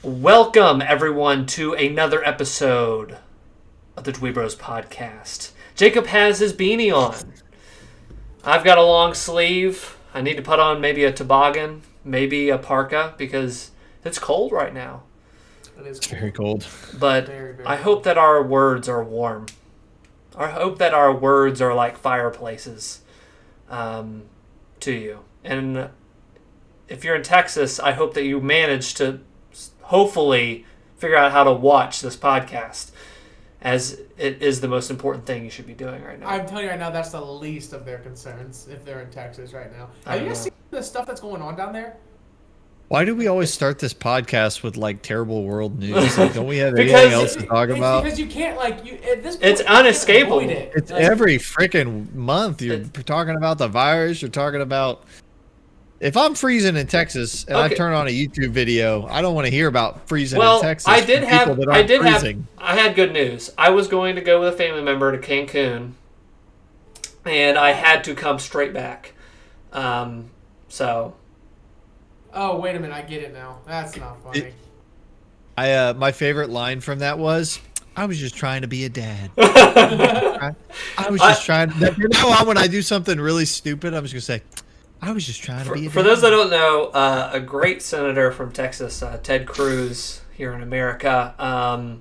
Welcome, everyone, to another episode of the DweeBros podcast. Jacob has his beanie on. I've got a long sleeve. I need to put on maybe a toboggan, maybe a parka, because it's cold right now. It is cold. Very cold. But very I hope that our words are warm. I hope that our words are like fireplaces to you. And if you're in Texas, I hope that you manage to hopefully figure out how to watch this podcast, as it is the most important thing you should be doing right now. I'm telling you right now, that's the least of their concerns if they're in Texas right now. Have you guys seen the stuff that's going on down there? Why do we always start this podcast with like terrible world news? Like, don't we have anything else to talk about? Because you can't at this point, it's unescapable. It's every freaking month. You're talking about the virus. You're talking about. If I'm freezing in Texas and I turn on a YouTube video, I don't want to hear about freezing in Texas. I had good news. I was going to go with a family member to Cancun, and I had to come straight back. So. Oh, wait a minute! I get it now. That's not funny. My favorite line from that was, "I was just trying to be a dad." I was just trying. You know, when I do something really stupid, I'm just gonna say, I was just trying to be a dad. For those that don't know, a great senator from Texas, Ted Cruz, here in America,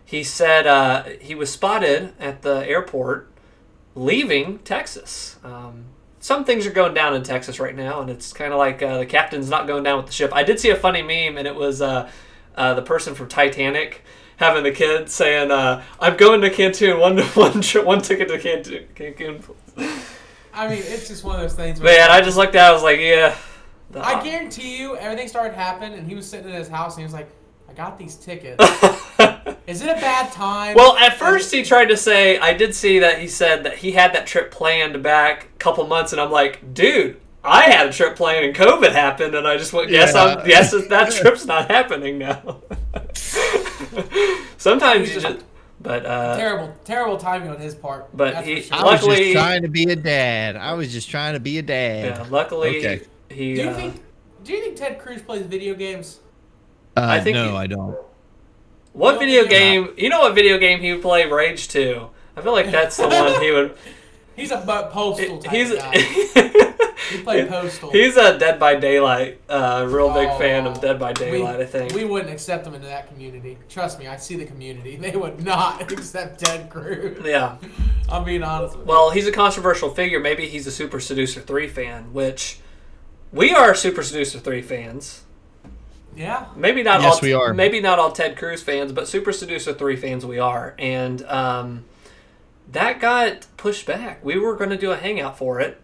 he said he was spotted at the airport leaving Texas. Some things are going down in Texas right now, and it's kind of like the captain's not going down with the ship. I did see a funny meme, and it was the person from Titanic having the kid saying, "I'm going to Cancun, one ticket to Cancun." I mean, it's just one of those things. Man, I just looked at it, I was like, yeah. I guarantee you, everything started happening, and he was sitting in his house, and he was like, I got these tickets. Is it a bad time? Well, at first he tried to say, I did see that he said that he had that trip planned back a couple months, and I'm like, dude, I had a trip planned and COVID happened, and I just went, guess that trip's not happening now. Sometimes you just... But terrible timing on his part. But I was just trying to be a dad. Yeah, luckily he. Do you think Ted Cruz plays video games? I don't. What video game? You know what video game he would play? Rage 2. I feel like that's the one he would. He's a Postal type of guy. He played Postal. He's a Dead by Daylight, real big fan of Dead by Daylight, I think. We wouldn't accept him into that community. Trust me, I see the community. They would not accept Ted Cruz. Yeah. I'm being honest with you. Well, he's a controversial figure. Maybe he's a Super Seducer 3 fan, which we are Super Seducer 3 fans. Yeah. Maybe not yes, all. We are. Maybe not all Ted Cruz fans, but Super Seducer 3 fans we are. And that got pushed back. We were going to do a hangout for it.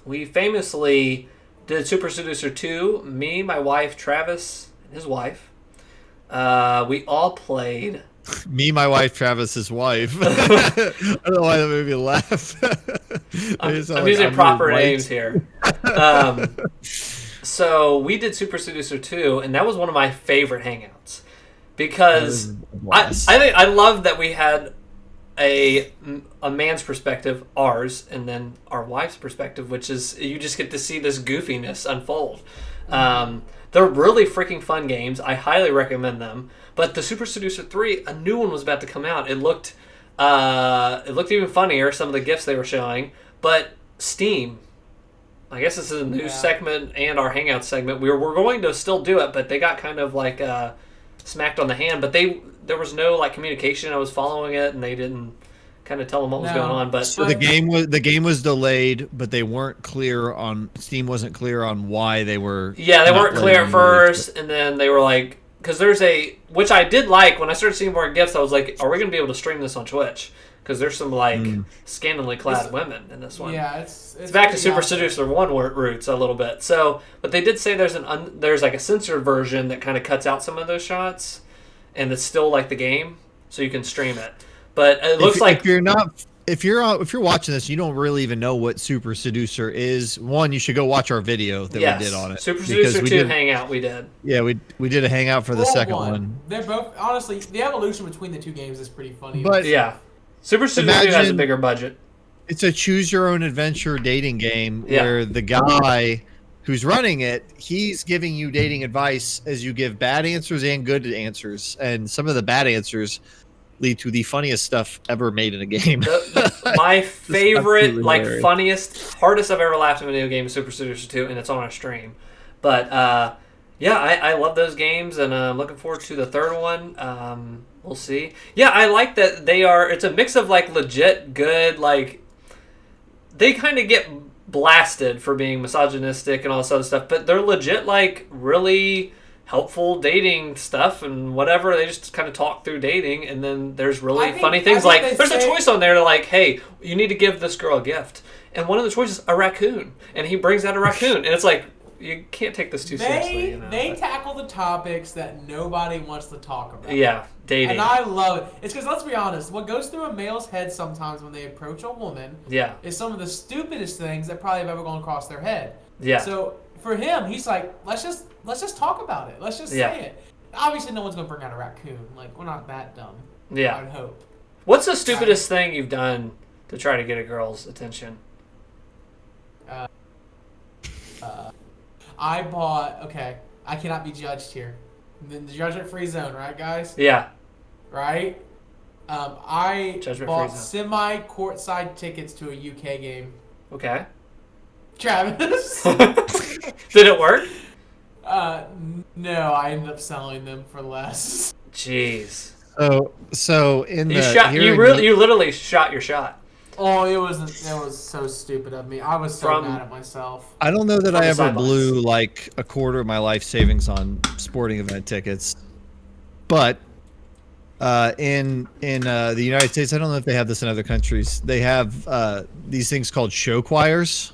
We famously did Super Seducer 2. Me, my wife, Travis, and his wife. We all played. Me, my wife, Travis, his wife. I don't know why that made me laugh. I'm using proper names here. So we did Super Seducer 2, and that was one of my favorite hangouts because I love that we had a man's perspective, ours, and then our wife's perspective, which is you just get to see this goofiness unfold. They're really freaking fun games. I highly recommend them. But the Super Seducer 3, a new one was about to come out. It looked even funnier, some of the GIFs they were showing. But Steam, I guess this is a new segment and our Hangout segment. We're going to still do it, but they got kind of like smacked on the hand. But there was no like communication. I was following it, and they didn't kind of tell them what was going on. But so the game was delayed, but they weren't clear on Steam wasn't clear on why they were. Yeah, they weren't clear at first, and then they were like, because there's which I did like when I started seeing more gifts. I was like, are we going to be able to stream this on Twitch? Because there's some like scantily clad women in this one. Yeah, it's back to Super Seducer 1 roots a little bit. So, but they did say there's like a censored version that kind of cuts out some of those shots, and it's still like the game, so you can stream it. But it looks like if you're watching this, you don't really even know what Super Seducer is. One, you should go watch our video that we did on it. Super Seducer 2 hangout we did. Yeah, we did a hangout for the second one. They're both honestly the evolution between the two games is pretty funny. But yeah. Super Seducer has a bigger budget. It's a choose your own adventure dating game where the guy who's running it, he's giving you dating advice as you give bad answers and good answers. And some of the bad answers lead to the funniest stuff ever made in a game. My favorite, like, hilarious. funniest, hardest I've ever laughed in a video game is Super Seducer 2, and it's on our stream. But, yeah, I love those games, and I'm looking forward to the third one. We'll see. Yeah, I like that it's a mix of, like, legit good, like, they kind of get blasted for being misogynistic and all this other stuff, but they're legit, like, really helpful dating stuff and whatever. They just kind of talk through dating, and then there's really funny things like there's a choice on there to, like, hey, you need to give this girl a gift, and one of the choices a raccoon, and he brings out a raccoon, and it's like, you can't take this too seriously. They tackle the topics that nobody wants to talk about. Yeah, dating. And I love it. It's because, let's be honest, what goes through a male's head sometimes when they approach a woman is some of the stupidest things that probably have ever gone across their head. Yeah. So for him, he's like, let's just talk about it. Let's just say it. Obviously, no one's going to bring out a raccoon. Like, we're not that dumb. Yeah. I'd hope. What's the stupidest thing you've done to try to get a girl's attention? I bought, I cannot be judged here. The judgment-free zone, right, guys? Yeah. Right? I bought zone. semi-courtside tickets to a UK game. Okay. Travis? Did it work? No, I ended up selling them for less. Jeez. So in you literally shot your shot. Oh, it was so stupid of me. I was so mad at myself. I don't know that I ever sidelines. blew like a quarter of my life savings on sporting event tickets, but in the United States, I don't know if they have this in other countries. They have these things called show choirs.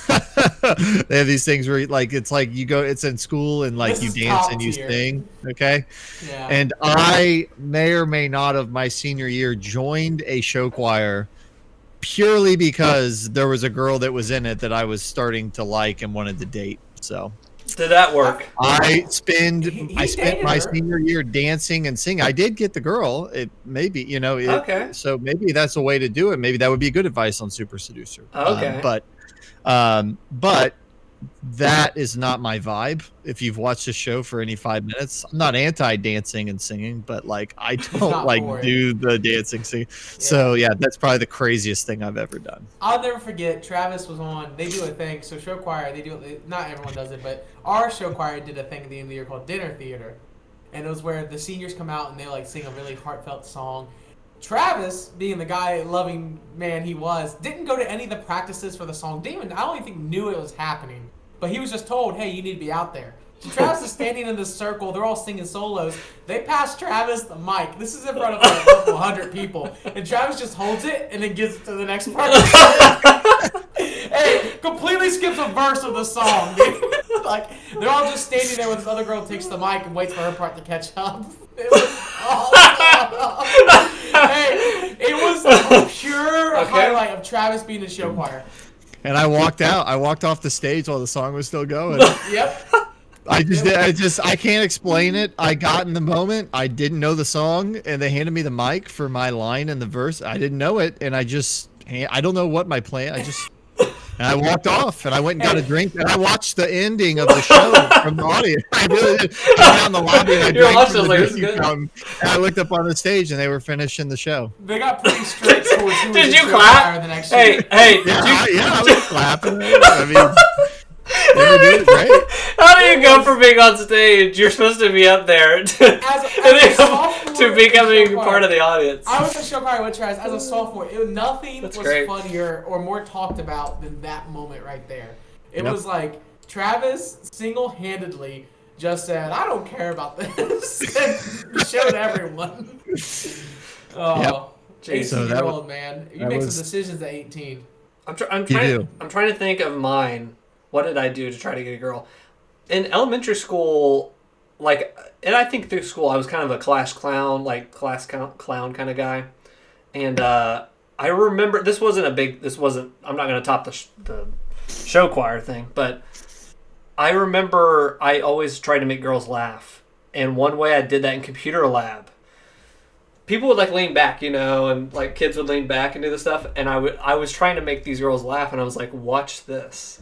They have these things where it's in school and like you dance and you sing. Okay. Yeah. And I may or may not have my senior year joined a show choir purely because there was a girl that was in it that I was starting to like and wanted to date. So did that work? I spent my her. senior year dancing and singing. I did get the girl. It maybe okay. So maybe that's a way to do it. Maybe that would be good advice on Super Seducer. Okay. But that is not my vibe. If you've watched the show for any 5 minutes, I'm not anti-dancing and singing, but like I don't like do the dancing singing. Yeah. So yeah, that's probably the craziest thing I've ever done. I'll never forget. Travis was on. They do a thing. So show choir, not everyone does it, but our show choir did a thing at the end of the year called dinner theater, and it was where the seniors come out and they like sing a really heartfelt song. Travis, being the guy loving man he was, didn't go to any of the practices for the song. I don't even think knew it was happening. But he was just told, hey, you need to be out there. So Travis is standing in this circle. They're all singing solos. They pass Travis the mic. This is in front of like a couple hundred people. And Travis just holds it and then gets to the next part. Hey, completely skips a verse of the song, dude. Like, they're all just standing there when this other girl takes the mic and waits for her part to catch up. It was awesome. Hey, it was a pure highlight of Travis being a show choir. And I walked out. I walked off the stage while the song was still going. Yep. I can't explain it. I got in the moment. I didn't know the song, and they handed me the mic for my line and the verse. I didn't know it, and I don't know what my plan. And I walked off, and I went and got a drink, and I watched the ending of the show from the audience. I really did. I went down the lobby, and I drank from the drink fountain, and I looked up on the stage, and they were finishing the show. They got pretty strict towards who Did you clap? The next hey, I was clapping. I mean, they were doing great. How do you go from being on stage? You're supposed to be up there to becoming part of the audience. I was a show choir with Travis as a sophomore. Nothing was great. funnier or more talked about than that moment right there. It was like Travis single-handedly just said, "I don't care about this," and showed everyone. Oh, 18-year-old man, you make some decisions at 18. I'm trying to think of mine. What did I do to try to get a girl? In elementary school, and I think through school, I was kind of a class clown kind of guy. And I remember, I'm not going to top the show choir thing, but I remember I always tried to make girls laugh. And one way I did that in computer lab, people would lean back, and kids would lean back and do this stuff. And I was trying to make these girls laugh, and I was like, watch this.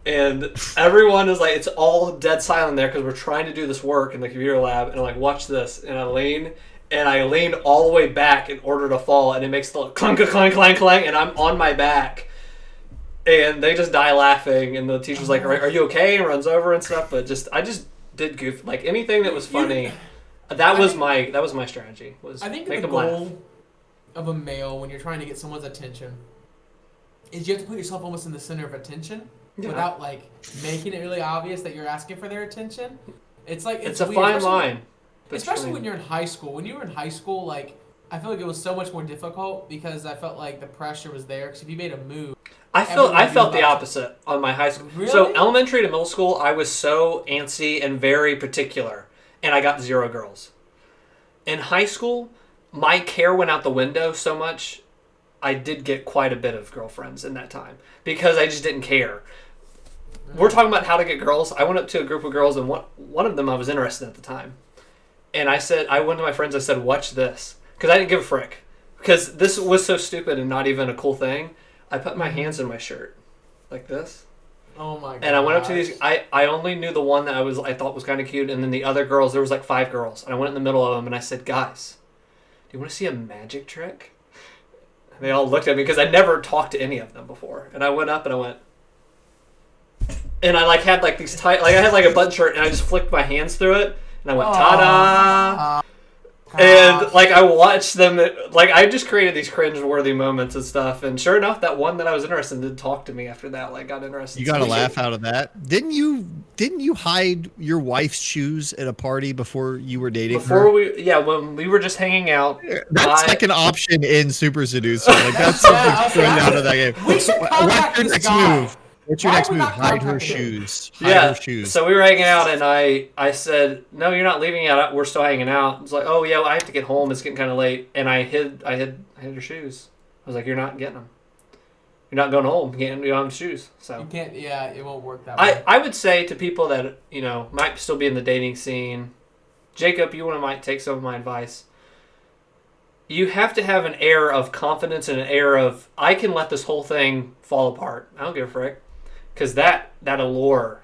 And everyone is like, it's all dead silent there because we're trying to do this work in the computer lab. And I'm like, watch this. And I lean all the way back in order to fall. And it makes the clunk, clank, clank, clank. And I'm on my back. And they just die laughing. And the teacher's like, are you okay? And runs over and stuff. But I just did goof. Like anything that was funny. That was my strategy. I think the goal of a male when you're trying to get someone's attention is you have to put yourself almost in the center of attention without like making it really obvious that you're asking for their attention. It's like it's a weird, fine line. Especially when you're in high school. When you were in high school, like I feel like it was so much more difficult because I felt like the pressure was there. Because if you made a move, I felt the opposite on my high school. Really? So elementary to middle school, I was so antsy and very particular, and I got 0 girls. In high school, my care went out the window so much. I did get quite a bit of girlfriends in that time because I just didn't care. We're talking about how to get girls. I went up to a group of girls, and one of them I was interested in at the time. And I went to my friends, I said, watch this. Because I didn't give a frick. Because this was so stupid and not even a cool thing. I put my hands in my shirt. Like this. Oh my god. And I went up to these. I only knew the one that I thought was kind of cute. And then the other girls, there was like 5 girls. And I went in the middle of them and I said, guys, do you want to see a magic trick? And they all looked at me because I never talked to any of them before. And I went up and I went. And I had these tight, I had a button shirt and I just flicked my hands through it. And I went, ta-da! And I watched them, I just created these cringe-worthy moments and stuff. And sure enough, that one that I was interested in did talk to me after that. Got interested. You got a laugh out of that. Didn't you hide your wife's shoes at a party before you were dating her? When we were just hanging out. That's like an option in Super Seducer. That's something straight out of that game. We should contact this guy. Move? What's your next move? Hide her shoes. Her shoes. So we were hanging out, and I said, "No, you're not leaving yet. We're still hanging out." It's like, "Oh yeah, well, I have to get home. It's getting kind of late." And I hid her shoes. I was like, "You're not getting them. You're not going home. You don't have shoes." So you can't. Yeah, it won't work that way. I would say to people that might still be in the dating scene, Jacob, you might take some of my advice. You have to have an air of confidence and an air of I can let this whole thing fall apart. I don't give a frick. Because that allure,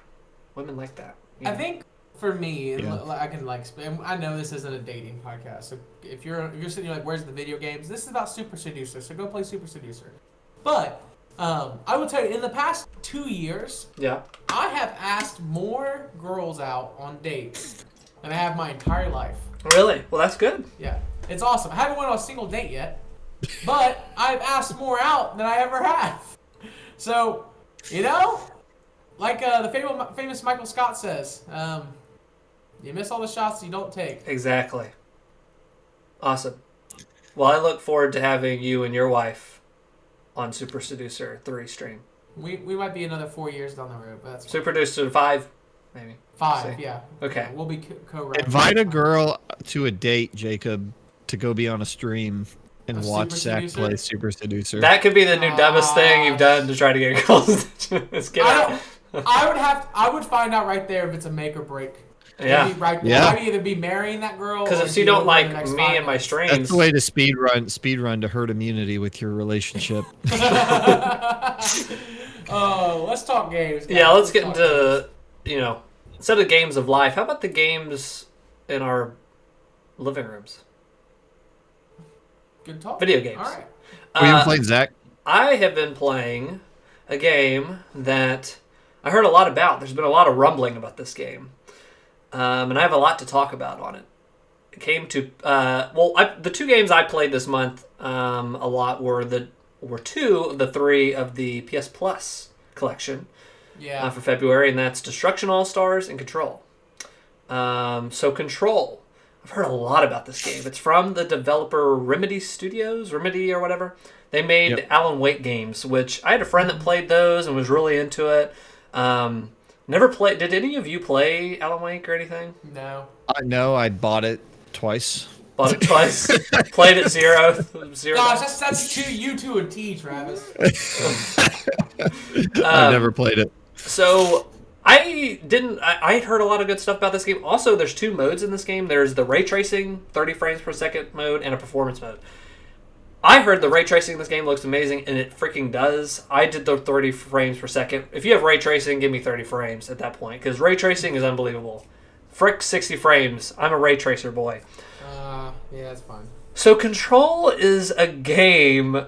women like that. I think for me, I can I know this isn't a dating podcast, so if you're sitting here where's the video games? This is about Super Seducer, so go play Super Seducer. But I will tell you, in the past 2 years, I have asked more girls out on dates than I have my entire life. Really? Well, that's good. Yeah, it's awesome. I haven't went on a single date yet, but I've asked more out than I ever have. So. The famous Michael Scott says, you miss all the shots you don't take. Exactly. Awesome. Well, I look forward to having you and your wife on Super Seducer 3 stream. We might be another 4 years down the road, but that's Super Seducer 5, maybe. 5, yeah. Okay. We'll be Invite a girl to a date, Jacob, to go be on a stream. And watch Zach play Super Seducer. That could be the new dumbest thing you've done to try to get girls. I would find out right there if it's a make or break. Yeah. I would either be marrying that girl. Because if she don't like me and my streams, that's the way to speed run to herd immunity with your relationship. Oh, let's talk games. Guys. Yeah, let's get into instead of games of life, how about the games in our living rooms? Good talk. Video games. All right. What have you been playing, Zach? I have been playing a game that I heard a lot about. There's been a lot of rumbling about this game. And I have a lot to talk about on it. It came to... the 2 games I played this month a lot were 2 of the 3 of the PS Plus collection for February, and that's Destruction All-Stars and Control. So Control... I've heard a lot about this game. It's from the developer Remedy or whatever. They made Alan Wake games, which I had a friend that played those and was really into it. Never played. Did any of you play Alan Wake or anything? No. No, I bought it twice. Bought it twice. Played it zero. Gosh, that's you to a T, Travis. I've never played it. So... I had heard a lot of good stuff about this game. Also, there's 2 modes in this game. There's the ray tracing, 30 frames per second mode, and a performance mode. I heard the ray tracing in this game looks amazing, and it freaking does. I did the 30 frames per second. If you have ray tracing, give me 30 frames at that point, because ray tracing is unbelievable. Frick 60 frames. I'm a ray tracer boy. Yeah, that's fine. So Control is a game.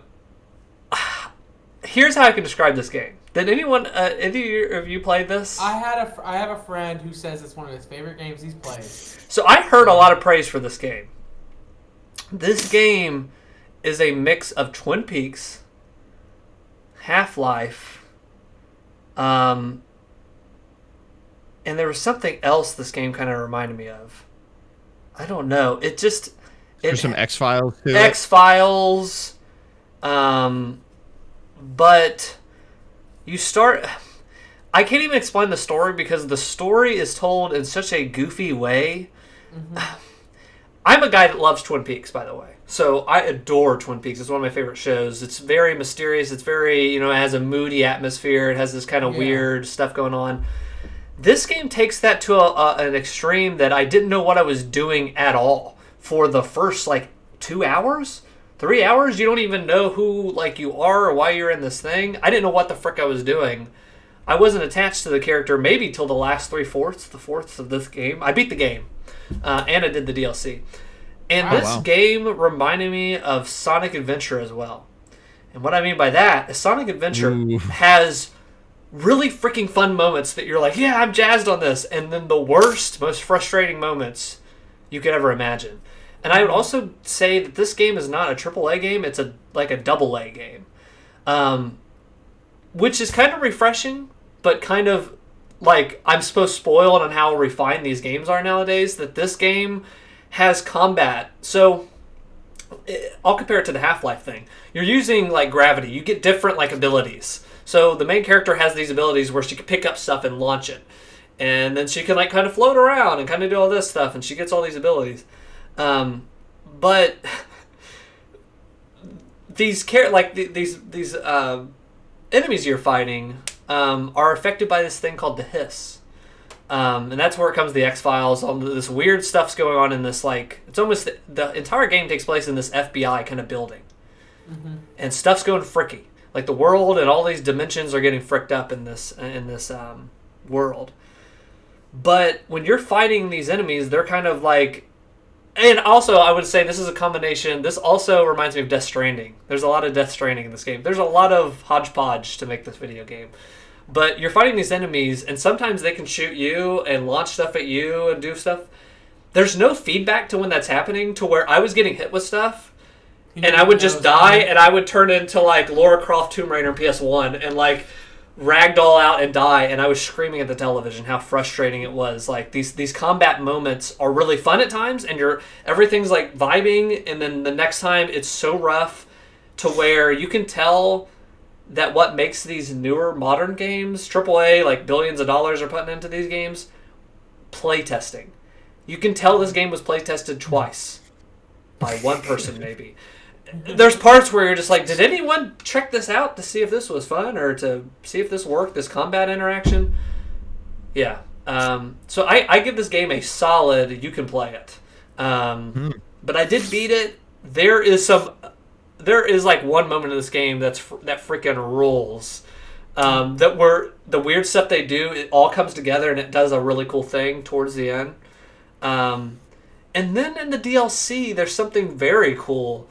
Here's how I can describe this game. Did anyone, any of you played this? I have a friend who says it's one of his favorite games he's played. So I heard a lot of praise for this game. This game is a mix of Twin Peaks, Half-Life, and there was something else this game kind of reminded me of. I don't know. There's some X-Files too. X-Files, but you start... I can't even explain the story because the story is told in such a goofy way. Mm-hmm. I'm a guy that loves Twin Peaks, by the way. So I adore Twin Peaks. It's one of my favorite shows. It's very mysterious. It's very, it has a moody atmosphere. It has this kind of weird stuff going on. This game takes that to an extreme that I didn't know what I was doing at all. For the first, 2 hours? 3 hours? You don't even know who, you are or why you're in this thing. I didn't know what the frick I was doing. I wasn't attached to the character maybe till the last the fourths of this game. I beat the game. And I did the DLC. And this game reminded me of Sonic Adventure as well. And what I mean by that is Sonic Adventure has really freaking fun moments that you're like, yeah, I'm jazzed on this. And then the worst, most frustrating moments you could ever imagine. And I would also say that this game is not a AAA game. It's a AA game. Which is kind of refreshing, but kind of I'm so spoiled on how refined these games are nowadays that this game has combat. So I'll compare it to the Half-Life thing. You're using gravity. You get different abilities. So the main character has these abilities where she can pick up stuff and launch it. And then she can kind of float around and kind of do all this stuff, and she gets all these abilities. But these enemies you're fighting are affected by this thing called the hiss. And that's where it comes to the X-Files. All this weird stuff's going on in this, it's almost... The entire game takes place in this FBI kind of building. Mm-hmm. And stuff's going fricky. The world and all these dimensions are getting fricked up in this world. But when you're fighting these enemies, they're kind of And also, I would say this is a combination. This also reminds me of Death Stranding. There's a lot of Death Stranding in this game. There's a lot of hodgepodge to make this video game. But you're fighting these enemies, and sometimes they can shoot you and launch stuff at you and do stuff. There's no feedback to when that's happening, to where I was getting hit with stuff, and I would just die, and I would turn into Lara Croft Tomb Raider in PS1, and ragdoll out and die, and I was screaming at the television how frustrating it was. These combat moments are really fun at times, and everything's vibing, and then the next time it's so rough to where you can tell that what makes these newer modern games, AAA, billions of dollars are putting into these games, playtesting. You can tell this game was playtested twice by one person maybe. There's parts where you're just did anyone check this out to see if this was fun or to see if this worked, this combat interaction? Yeah. So I give this game a solid, you can play it. But I did beat it. There is one moment in this game that freaking rules. The weird stuff they do, it all comes together and it does a really cool thing towards the end. And then in the DLC, there's something very cool.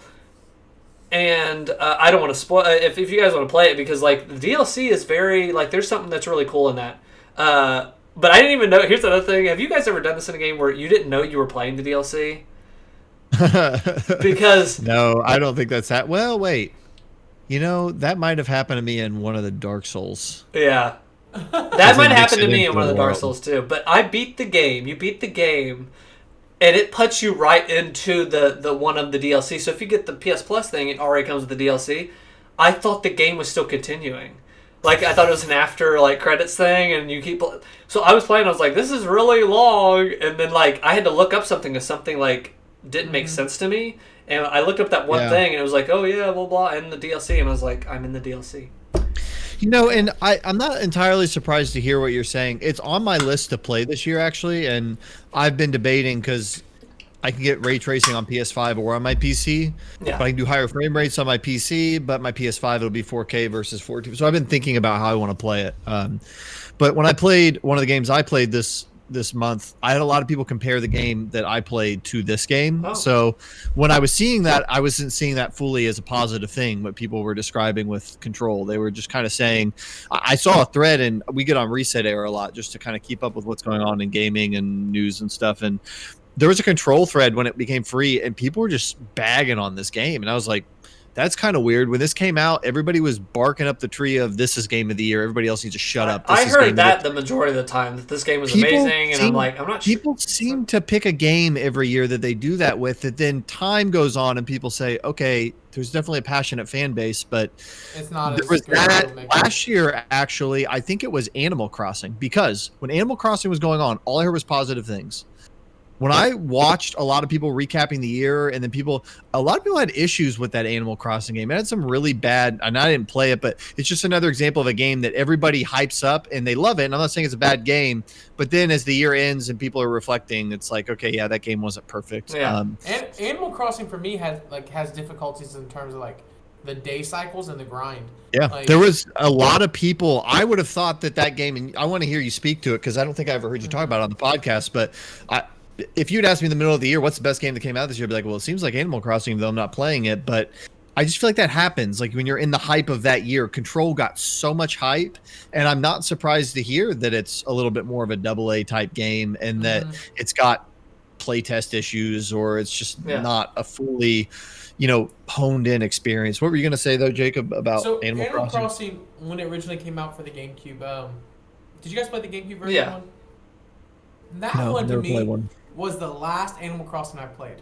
And I don't want to spoil if you guys want to play it, because the DLC is very there's something that's really cool in that. But I didn't even know. Here's another thing. Have you guys ever done this in a game where you didn't know you were playing the DLC? Because no, I don't think that's that. Well, wait. That might have happened to me in one of the Dark Souls. Yeah, that might happen to me in one of the Dark Souls too. But I beat the game. You beat the game. And it puts you right into the one of the DLC. So if you get the PS Plus thing, it already comes with the DLC. I thought the game was still continuing. I thought it was an after credits thing, and you keep. So I was playing. I was like, this is really long, and then I had to look up something if something didn't make sense to me, and I looked up that one thing, and it was oh yeah, blah blah, and the DLC, and I was like, I'm in the DLC. And I'm not entirely surprised to hear what you're saying. It's on my list to play this year, actually, and I've been debating because I can get ray tracing on PS5 or on my PC. Yeah. But I can do higher frame rates on my PC, but my PS5 it'll be 4K versus 4K. So I've been thinking about how I want to play it. But when I played one of the games I played this month, I had a lot of people compare the game that I played to this game. Oh. So when I was seeing that, I wasn't seeing that fully as a positive thing, what people were describing with Control. They were just kind of saying, I saw a thread, and we get on Reset Air a lot just to kind of keep up with what's going on in gaming and news and stuff. And there was a Control thread when it became free, and people were just bagging on this game. And I was like, that's kind of weird. When this came out, everybody was barking up the tree of this is game of the year. Everybody else needs to shut up. I heard that the majority of the time, that this game was amazing, and I'm like, I'm not sure. People seem to pick a game every year that they do that with, that then time goes on and people say, okay, there's definitely a passionate fan base, but it's not. There was that last year, actually. I think it was Animal Crossing, because when Animal Crossing was going on, all I heard was positive things. When I watched a lot of people recapping the year, and then a lot of people had issues with that Animal Crossing game. It had some really bad, and I didn't play it, but it's just another example of a game that everybody hypes up and they love it. And I'm not saying it's a bad game, but then as the year ends and people are reflecting, it's like, okay, yeah, that game wasn't perfect. Yeah. And Animal Crossing for me has difficulties in terms of like the day cycles and the grind. Yeah, like, there was a lot of people. I would have thought that game, and I want to hear you speak to it because I don't think I ever heard you talk about it on the podcast, but if you'd asked me in the middle of the year, what's the best game that came out this year, I'd be like, well, it seems like Animal Crossing, though I'm not playing it. But I just feel like that happens. Like when you're in the hype of that year, Control got so much hype, and I'm not surprised to hear that it's a little bit more of a AA type game, and that it's got playtest issues, or it's just not a fully, honed in experience. What were you going to say though, Jacob, about Animal Crossing? When it originally came out for the GameCube, did you guys play the GameCube version? Yeah. That one to me was the last Animal Crossing I played.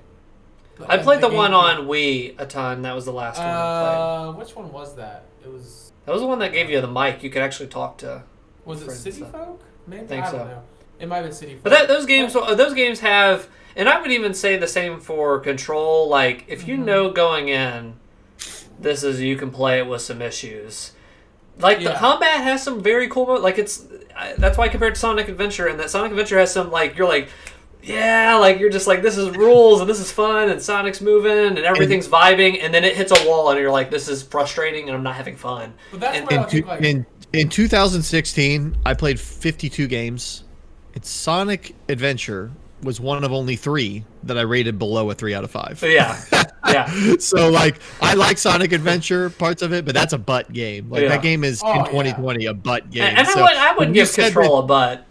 I played the one on Wii a ton. That was the last one I played. Which one was that? That was the one that gave you the mic. You could actually talk to. Was it City Folk? Maybe? I think so. Don't know. It might have been City Folk. But those games have, and I would even say the same for Control. Like if you know going in, you can play it with some issues. Like the combat has some very cool. Like that's why I compared to Sonic Adventure, and that Sonic Adventure has some you're like. Yeah, you're just like, this is rules and this is fun and Sonic's moving and everything's vibing, and then it hits a wall and you're like, this is frustrating and I'm not having fun. But that's in 2016, I played 52 games. Sonic Adventure was one of only 3 that I rated below a 3 out of 5. Yeah. So I like Sonic Adventure parts of it, but that's a butt game. That game is in 2020 a butt game. And I wouldn't give Control a butt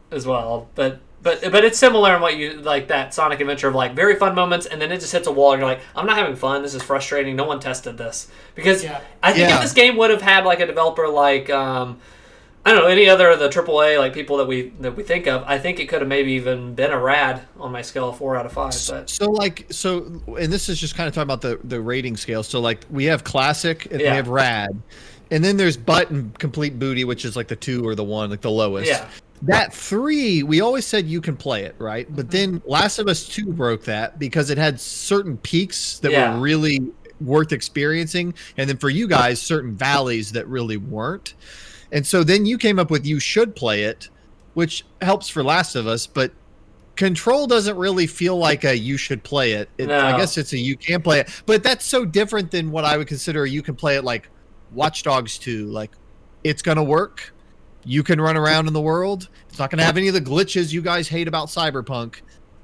as well, but it's similar in what you like, that Sonic Adventure of very fun moments, and then it just hits a wall and you're like, I'm not having fun. This is frustrating. No one tested this because I think if this game would have had a developer I don't know, any other of the AAA people that we think of, I think it could have maybe even been a rad on my scale of 4 out of 5. But so and this is just kind of talking about the rating scale. So we have classic and we have rad, and then there's butt and complete booty, which is the 2 or the 1, the lowest. Yeah. That 3, we always said you can play it, right? But then Last of Us 2 broke that because it had certain peaks that were really worth experiencing, and then for you guys, certain valleys that really weren't. And so then you came up with you should play it, which helps for Last of Us, but Control doesn't really feel like a you should play it. No. I guess it's a you can play it, but that's so different than what I would consider a you can play it, like Watch Dogs 2. It's going to work. You can run around in the world. It's not going to have any of the glitches you guys hate about Cyberpunk,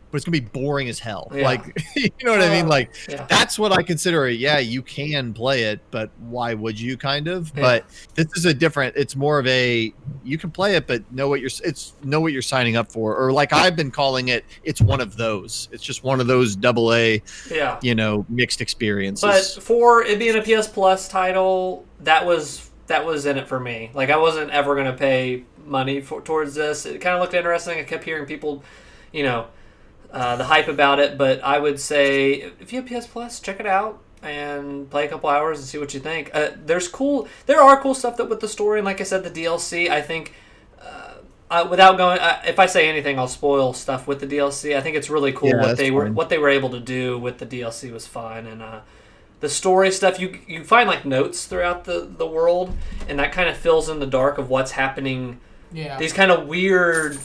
but it's going to be boring as hell. Yeah. You know what I mean? That's what I consider you can play it, but why would you kind of? Yeah. But this is it's more of a, you can play it, but know what you're signing up for. Or I've been calling it, it's one of those. It's just one of those AA, mixed experiences. But for it being a PS Plus title, that was in it for me. I wasn't ever going to pay money towards this. It kind of looked interesting. I kept hearing people, the hype about it. But I would say, if you have PS Plus, check it out and play a couple hours and see what you think. There are cool stuff with the story. And like I said, the DLC, I think, without going, if I say anything, I'll spoil stuff with the DLC. I think it's really cool what they were able to do with the DLC was fun. And, the story stuff, you find notes throughout the world, and that kind of fills in the dark of what's happening. Yeah. These kind of weird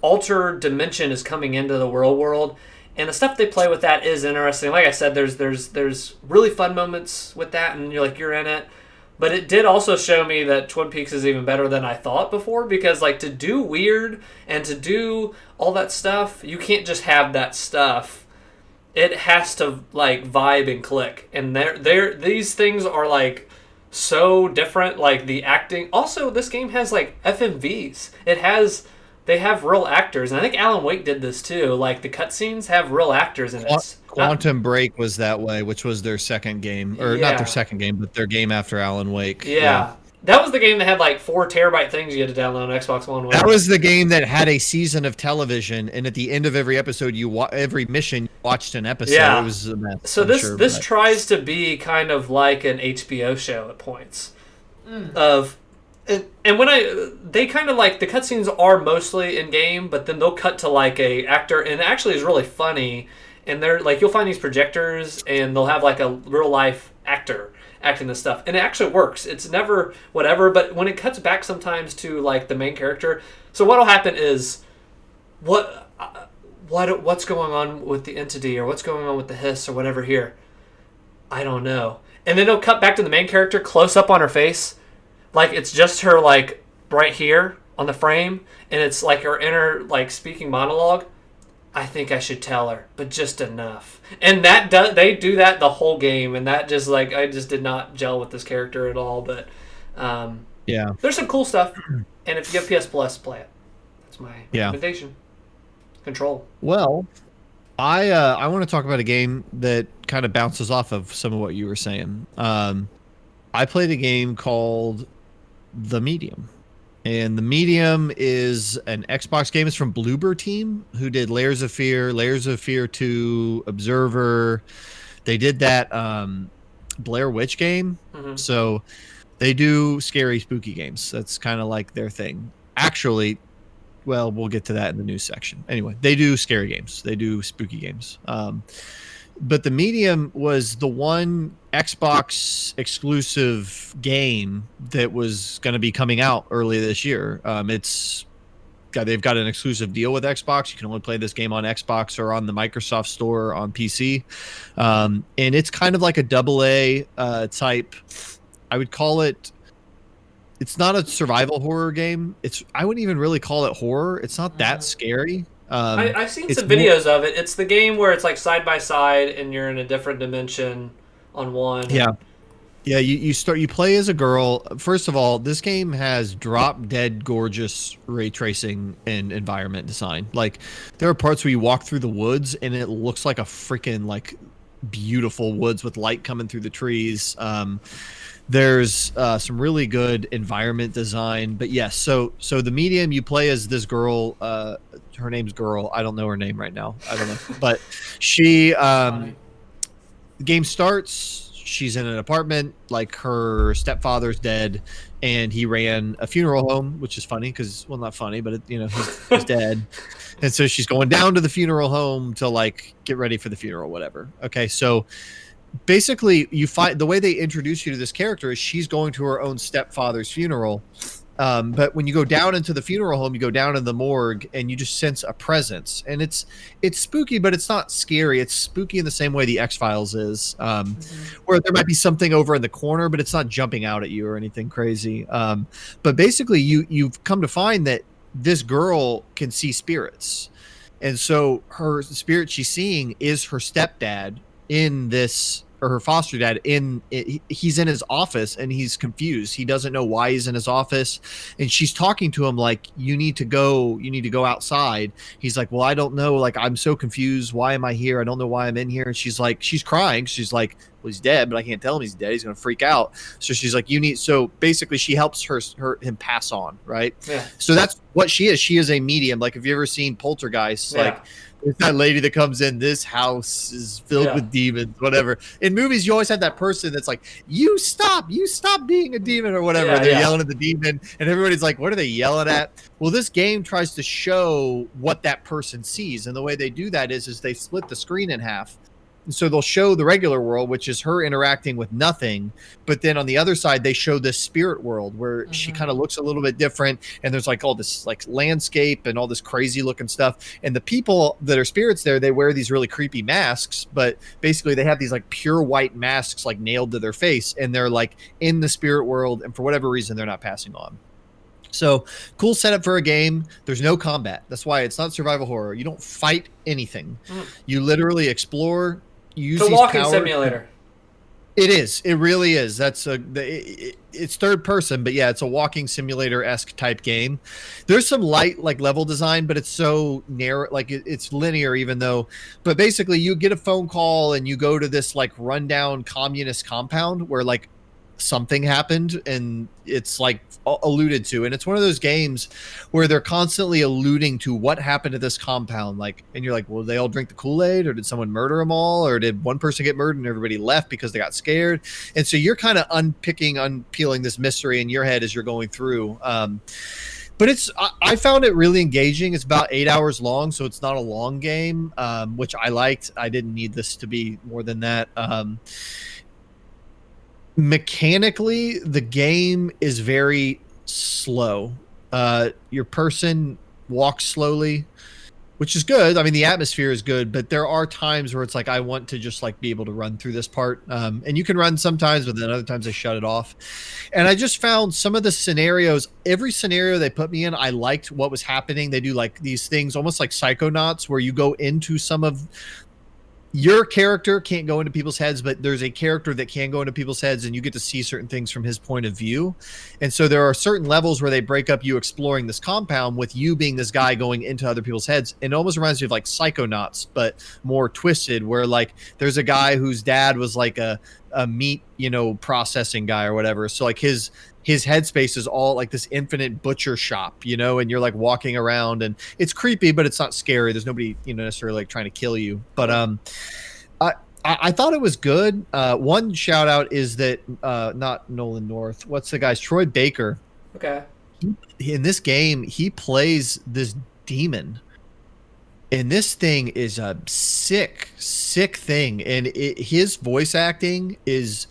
altered dimension is coming into the real world, And the stuff they play with that is interesting. Like I said, there's really fun moments with that, and you're in it. But it did also show me that Twin Peaks is even better than I thought before, because like to do weird and to do all that stuff, you can't just have that stuff. It has to like vibe and click. And these things are like so different. Like the acting. Also, this game has like FMVs. They have real actors, and I think Alan Wake did this too. Like the cutscenes have real actors in it. Quantum Break was that way, which was their second game, or not their second game, but their game after Alan Wake. Yeah. That was the game that had like 4 terabyte things you had to download on Xbox One. That was the game that had a season of television, and at the end of every episode, every mission, you watched an episode. Yeah. It was a mess. So this tries to be kind of like an HBO show at points. And when they kind of like the cutscenes are mostly in game, but then they'll cut to like a actor, and it actually is really funny. And they're like, you'll find these projectors, and they'll have like a real life actor acting this stuff, and it actually works. It's never whatever, but when it cuts back sometimes to like the main character, so what'll happen is what's going on with the entity, or what's going on with the hiss, or whatever here, I don't know. And then it'll cut back to the main character close up on her face. Like, it's just her, like, right here on the frame, and it's, like, her inner, like, speaking monologue. I think I should tell her, but just enough. And they do that the whole game, and that just, like, I just did not gel with this character at all, but, yeah. There's some cool stuff, and if you have PS Plus, play it. That's my recommendation. Control. Well, I want to talk about a game that kind of bounces off of some of what you were saying. I played a game called The Medium, and The Medium is an Xbox game. It's from Bloober Team, who did Layers of Fear 2, Observer. They did that Blair Witch game. Mm-hmm. So they do scary, spooky games. That's kind of like their thing. Actually, well, we'll get to that in the news section. Anyway, they do scary games. They do spooky games. But The Medium was the one Xbox exclusive game that was going to be coming out early this year. They've got an exclusive deal with Xbox. You can only play this game on Xbox or on the Microsoft Store on PC. And it's kind of like a AA type. I would call it. It's not a survival horror game. I wouldn't even really call it horror. It's not that scary. I've seen some videos of it. It's the game where it's like side by side and you're in a different dimension on one. Yeah. Yeah, you play as a girl. First of all, this game has drop dead gorgeous ray tracing and environment design. Like, there are parts where you walk through the woods and it looks like a freaking like beautiful woods with light coming through the trees. There's some really good environment design, but yes. So The Medium, you play as this girl. Her name's Girl. I don't know her name right now. I don't know, but she. The game starts. She's in an apartment. Like, her stepfather's dead, and he ran a funeral home, which is funny because, well, not funny, but he's dead, and so she's going down to the funeral home to like get ready for the funeral, whatever. Okay, so. Basically, you find the way they introduce you to this character is she's going to her own stepfather's funeral. But when you go down into the funeral home, you go down in the morgue and you just sense a presence. And it's spooky, but it's not scary. It's spooky in the same way the X-Files is, where there might be something over in the corner, but it's not jumping out at you or anything crazy. But basically, you've come to find that this girl can see spirits. And so her spirit she's seeing is her stepdad in this, or her foster dad he's in his office and he's confused. He doesn't know why he's in his office, and she's talking to him like, you need to go outside. He's like, well, I don't know, like, I'm so confused, why am I here, I don't know why I'm in here. And she's crying. She's like, well, he's dead, but I can't tell him he's dead, he's gonna freak out. So she's like, so basically she helps him pass on, right? Yeah. So that's what she is a medium. Like, have you ever seen Poltergeist? Like, it's that lady that comes in, this house is filled with demons, whatever. In movies, you always have that person that's like, you stop being a demon or whatever. Yeah, they're yelling at the demon, and everybody's like, what are they yelling at? Well, this game tries to show what that person sees. And the way they do that is they split the screen in half. So they'll show the regular world, which is her interacting with nothing, but then on the other side they show this spirit world where she kind of looks a little bit different, and there's like all this like landscape and all this crazy looking stuff, and the people that are spirits there, they wear these really creepy masks, but basically they have these like pure white masks like nailed to their face, and they're like in the spirit world, and for whatever reason they're not passing on. So cool setup for a game. There's no combat. That's why it's not survival horror. You don't fight anything. You literally explore. Use it's a walking simulator. It is. It really is. It's third person, but yeah, it's a walking simulator-esque type game. There's some light like level design, but it's so narrow, like it's linear, even though. But basically, you get a phone call and you go to this like rundown communist compound where like something happened and it's like alluded to, and it's one of those games where they're constantly alluding to what happened to this compound, like, and you're like, well, they all drink the Kool-Aid, or did someone murder them all, or did one person get murdered and everybody left because they got scared? And so you're kind of unpeeling this mystery in your head as you're going through. But I found it really engaging. It's about 8 hours long, so it's not a long game, which I liked. I didn't need this to be more than that. Mechanically, the game is very slow. Your person walks slowly, which is good. I mean, the atmosphere is good, but there are times where it's like, I want to just like be able to run through this part. And you can run sometimes, but then other times they shut it off. And I just found some of the scenarios, every scenario they put me in, I liked what was happening. They do like these things almost like Psychonauts, where you go into some of your character can't go into people's heads, but there's a character that can go into people's heads, and you get to see certain things from his point of view. And so there are certain levels where they break up you exploring this compound with you being this guy going into other people's heads. And it almost reminds me of like Psychonauts, but more twisted, where like there's a guy whose dad was like a meat, processing guy or whatever. So like his headspace is all like this infinite butcher shop, and you're like walking around, and it's creepy, but it's not scary. There's nobody, necessarily like trying to kill you. But I thought it was good. One shout out is that not Nolan North. What's the guy's Troy Baker? Okay. In this game, he plays this demon. And this thing is a sick thing. And his voice acting it's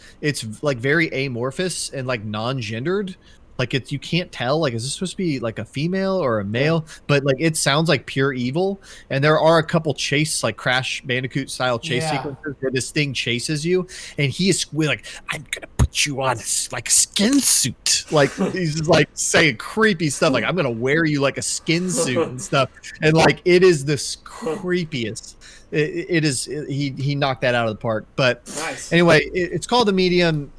like very amorphous and like non-gendered. Like you can't tell, like, is this supposed to be like a female or a male? But like, it sounds like pure evil. And there are a couple like Crash Bandicoot style chase sequences where this thing chases you, and he is like, I'm gonna put you on like a skin suit. Like he's just like saying creepy stuff. Like, I'm gonna wear you like a skin suit and stuff. And like, it is the creepiest. It is. He knocked that out of the park. But nice. Anyway, it's called The Medium.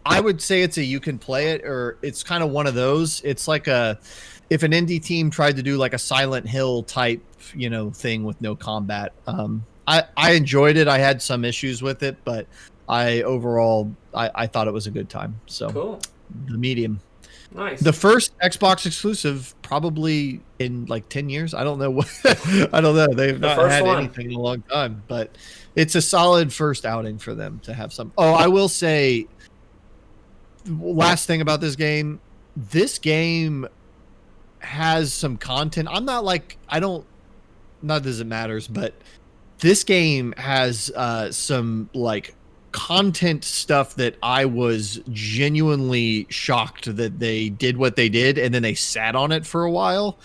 I would say it's a you can play it, or it's kind of one of those. It's like if an indie team tried to do like a Silent Hill type, thing with no combat. I enjoyed it. I had some issues with it, but overall I thought it was a good time. So cool. The Medium. Nice. The first Xbox exclusive probably in like 10 years. I don't know. I don't know. They've not had anything in a long time, but it's a solid first outing for them to have some. Oh, I will say, last thing about this game has some content. I'm not like, not that it matters, but this game has some like content stuff that I was genuinely shocked that they did what they did, and then they sat on it for a while,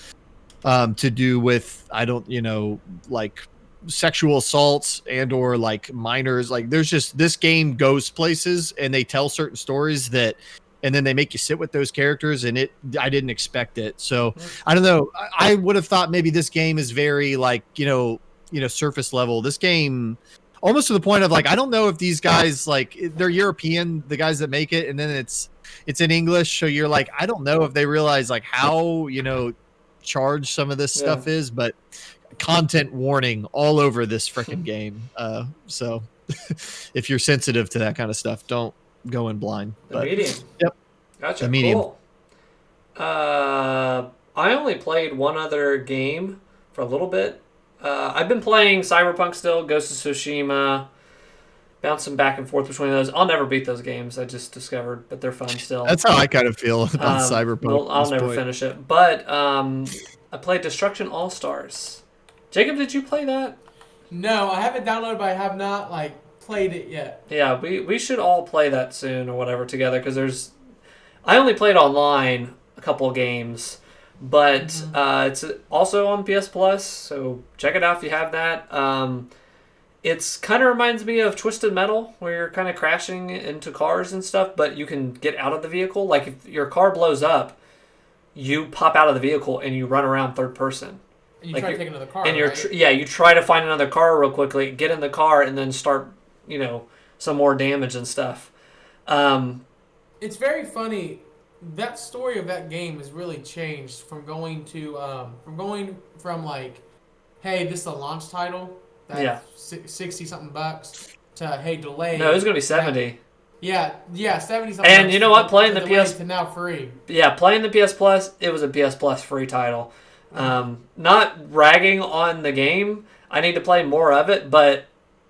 to do with, like sexual assaults and or like minors. Like, there's just, this game goes places and they tell certain stories and then they make you sit with those characters, and I didn't expect it. So I don't know. I would have thought maybe this game is very like, surface level. This game almost to the point of like, I don't know if these guys, like, they're European, the guys that make it, and then it's in English. So you're like, I don't know if they realize like how, charged some of this stuff is, but content warning all over this freaking game. So if you're sensitive to that kind of stuff, don't go in blind. The Medium. Yep. Gotcha. The Medium. Cool. I only played one other game for a little bit. I've been playing Cyberpunk still, Ghost of Tsushima, bouncing back and forth between those. I'll never beat those games, I just discovered, but they're fun still. That's how I kind of feel about Cyberpunk. I'll never finish it. But I played Destruction All-Stars. Jacob, did you play that? No, I haven't downloaded, but I have not like played it yet. Yeah, we should all play that soon or whatever together because I only played online a couple of games, but it's also on PS Plus, so check it out if you have that. It's kind of reminds me of Twisted Metal, where you're kind of crashing into cars and stuff, but you can get out of the vehicle. Like if your car blows up, you pop out of the vehicle and you run around third person. And you Like try to take another car, And right? you try to find another car real quickly, get in the car, and then start, some more damage and stuff. It's very funny. That story of that game has really changed from going from like, hey, this is a launch title that's 60 something bucks to hey, delayed. No, it was gonna be 70. Yeah, 70 something. And you know what? Playing the PS to now free. Yeah, playing the PS Plus, it was a PS Plus free title. Not ragging on the game. I need to play more of it, but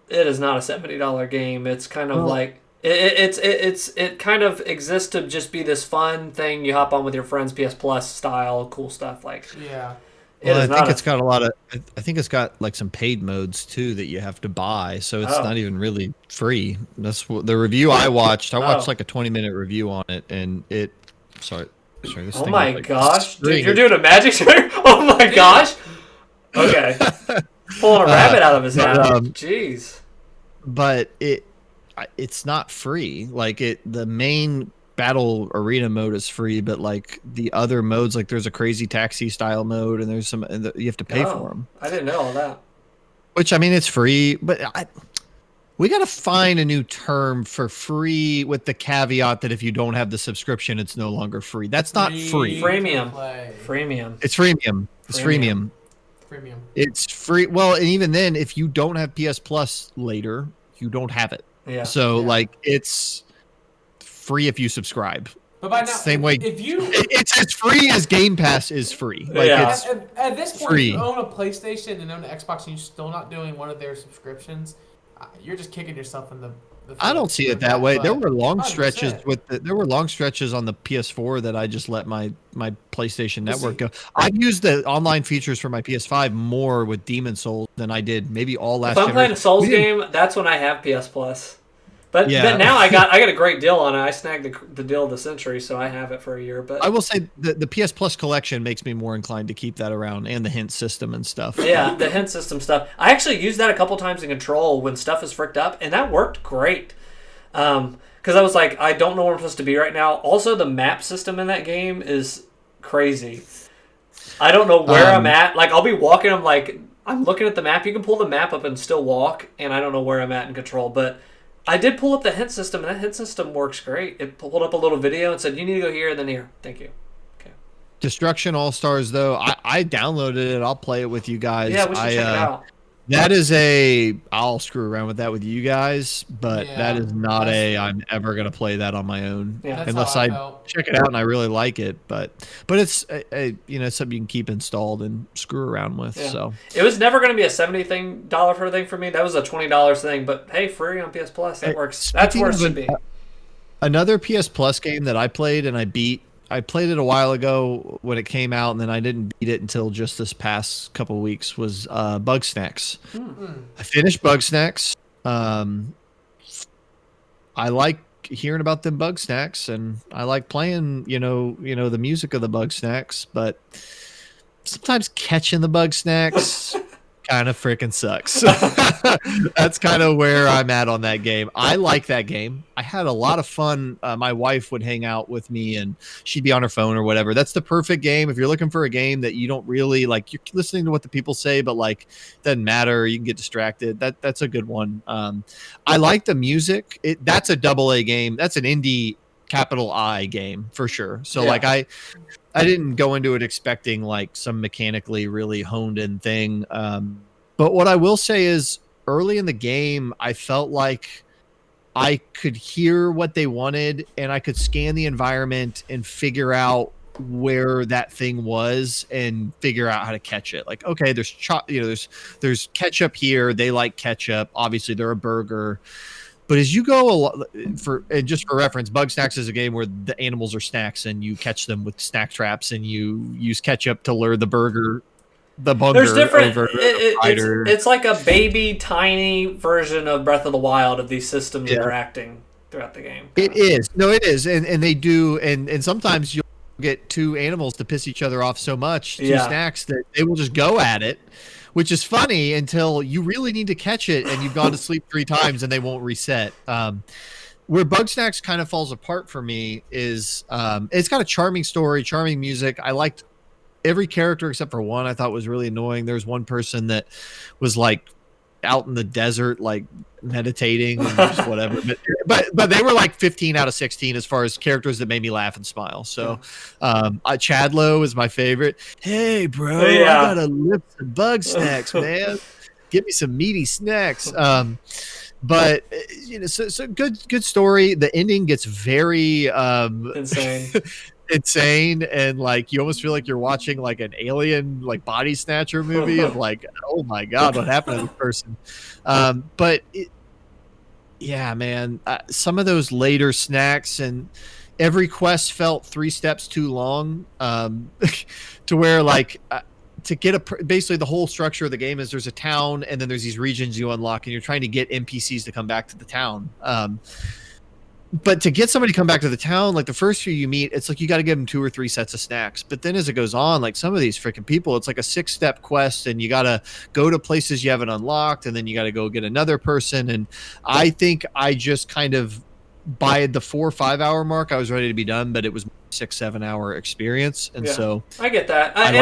it is not a $70 game. It's kind of like it kind of exists to just be this fun thing you hop on with your friends, PS Plus style, cool stuff like. Yeah. Well, I think it's got a lot of. I think it's got like some paid modes too that you have to buy, so it's not even really free. That's what the review I watched. I watched like a 20-minute review on it, and it. Sorry. This oh thing my like gosh, dude, you're doing a magic trick? Oh my gosh. Okay. Pulling a rabbit out of his hat. Jeez. But it's not free. Like the main battle arena mode is free, but like the other modes, like there's a crazy taxi style mode, and there's some you have to pay for them. I didn't know all that. Which I mean, it's free, but we got to find a new term for free with the caveat that if you don't have the subscription, it's no longer free. That's not free. Freemium. It's freemium. It's freemium. It's free. Well, and even then, if you don't have PS Plus later, you don't have it. Yeah. So like it's free if you subscribe. But by now, same way, if you it's as free as Game Pass is free. Like it's at this point, free. if you own a PlayStation and own an Xbox and you're still not doing one of their subscriptions, you're just kicking yourself in the I don't see it that way. There were long 100%. stretches there were long stretches on the PS4 that I just let my PlayStation Network go. I've used the online features for my PS5 more with Demon Souls than I did maybe all last year. If I'm playing a Souls game, that's when I have PS Plus. But now I got a great deal on it. I snagged the deal of the century, so I have it for a year. But I will say the PS Plus collection makes me more inclined to keep that around, and the hint system and stuff. Yeah, the hint system stuff. I actually used that a couple times in Control when stuff is fricked up, and that worked great. Because I was like, I don't know where I'm supposed to be right now. Also, the map system in that game is crazy. I don't know where I'm at. Like, I'll be walking, I'm looking at the map. You can pull the map up and still walk, and I don't know where I'm at in Control, but I did pull up the hint system, and that hint system works great. It pulled up a little video and said, you need to go here and then here. Thank you. Okay. Destruction All-Stars, though, I downloaded it. I'll play it with you guys. Yeah, we should check it out. That is I'll screw around with that with you guys, but that is not I'm ever going to play that on my own. Yeah. Unless I check it out and I really like it. But it's, it's something you can keep installed and screw around with. Yeah. So it was never going to be a $70 thing for me. That was a $20 thing, but hey, free on PS Plus. That works. That's where it should be. Another PS Plus game that I played and I beat, I played it a while ago when it came out, and then I didn't beat it until just this past couple of weeks, was Bugsnax. I finished Bugsnax. I like hearing about them Bugsnax, and I like playing, the music of the Bugsnax, but sometimes catching the Bugsnax kind of freaking sucks. That's kind of where I'm at on that game. I like that game. I had a lot of fun. My wife would hang out with me and she'd be on her phone or whatever. That's the perfect game. If you're looking for a game that you don't really like, you're listening to what the people say, but like, it doesn't matter. You can get distracted. That's a good one. I like the music. That's a AA game. That's an indie capital I game for sure. So like I didn't go into it expecting like some mechanically really honed in thing. But what I will say is early in the game, I felt like I could hear what they wanted and I could scan the environment and figure out where that thing was and figure out how to catch it. Like, okay, there's ketchup here. They like ketchup. Obviously they're a burger. But as you go just for reference, Bugsnax is a game where the animals are snacks and you catch them with snack traps and you use ketchup to lure the burger the bunker. There's different. Over It's like a baby, tiny version of Breath of the Wild of these systems interacting throughout the game. It is. No, it is, and they do, and sometimes you'll get two animals to piss each other off so much, two snacks, that they will just go at it, which is funny until you really need to catch it and you've gone to sleep 3 times and they won't reset. Where Bug Snacks kind of falls apart for me is it's got a charming story, charming music. I liked every character except for one I thought was really annoying. There was one person that was like out in the desert, like meditating and just whatever. But they were like 15 out of 16 as far as characters that made me laugh and smile. So Chadlow is my favorite. Hey, bro, I got a lips and Bug Snacks, man. Give me some meaty snacks. But so good story. The ending gets very insane, and like you almost feel like you're watching like an alien like body snatcher movie of like, oh my god, what happened to this person. But man, some of those later snacks and every quest felt 3 steps too long, to where like to get basically the whole structure of the game is there's a town and then there's these regions you unlock and you're trying to get NPCs to come back to the town. But to get somebody to come back to the town, like the first few you meet, it's like you got to give them 2 or 3 sets of snacks. But then as it goes on, like some of these freaking people, it's like a 6-step quest and you got to go to places you haven't unlocked and then you got to go get another person. And I think I just kind of by the 4 or 5 hour mark, I was ready to be done, but it was 6-7 hour experience. And so I get that. I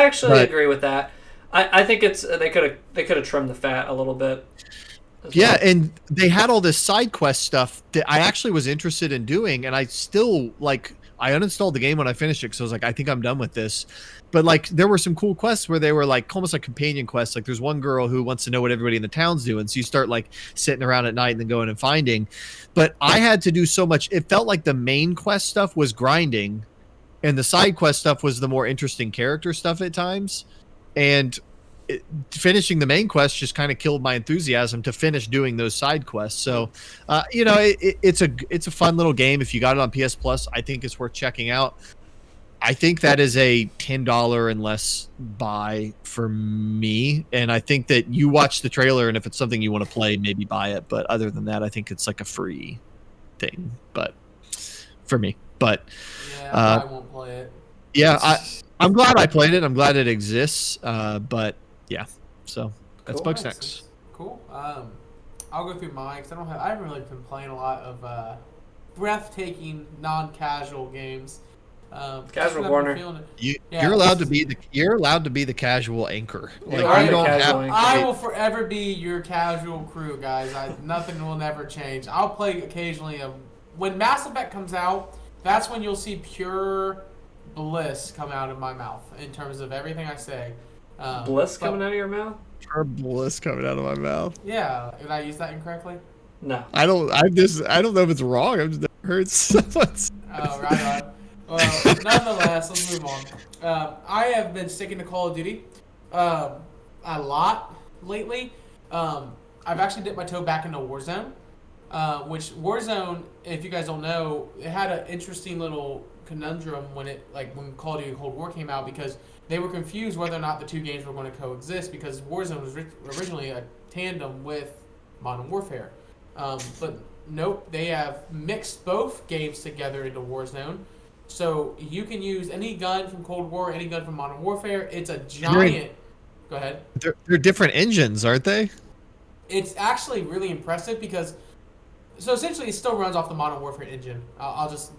actually agree with that. I think it's they could have trimmed the fat a little bit. Yeah, and they had all this side quest stuff that I actually was interested in doing, and I still I uninstalled the game when I finished it because I was like, I think I'm done with this. But like there were some cool quests where they were like almost like companion quests. Like there's one girl who wants to know what everybody in the town's doing, so you start like sitting around at night and then going and finding. But I had to do so much. It felt like the main quest stuff was grinding, and the side quest stuff was the more interesting character stuff at times. And finishing the main quest just kind of killed my enthusiasm to finish doing those side quests. So, it's a fun little game. If you got it on PS Plus, I think it's worth checking out. I think that is a $10 and less buy for me. And I think that you watch the trailer and if it's something you want to play, maybe buy it. But other than that, I think it's like a free thing, but for me, but I won't play it. Yeah. I'm glad I played it. I'm glad it exists. But yeah, so that's Bug Snacks. Cool. I'll go through mine because I haven't really been playing a lot of breathtaking non-casual games. Casual corner. You're allowed to be the casual anchor. Like you don't have. I will forever be your casual crew, guys. Nothing will never change. I'll play occasionally. When Mass Effect comes out, that's when you'll see pure bliss come out of my mouth in terms of everything I say. Coming out of your mouth? Pure bliss coming out of my mouth. Yeah, did I use that incorrectly? No. I don't know if it's wrong. I've just never heard someone's. Oh, right on. Well, nonetheless, let's move on. I have been sticking to Call of Duty a lot lately. I've actually dipped my toe back into Warzone, which Warzone, if you guys don't know, it had an interesting little conundrum when Call of Duty Cold War came out because they were confused whether or not the two games were going to coexist because Warzone was originally a tandem with Modern Warfare. But nope, they have mixed both games together into Warzone. So you can use any gun from Cold War, any gun from Modern Warfare. It's a giant... Go ahead. They're different engines, aren't they? It's actually really impressive because... So essentially, it still runs off the Modern Warfare engine. I'll just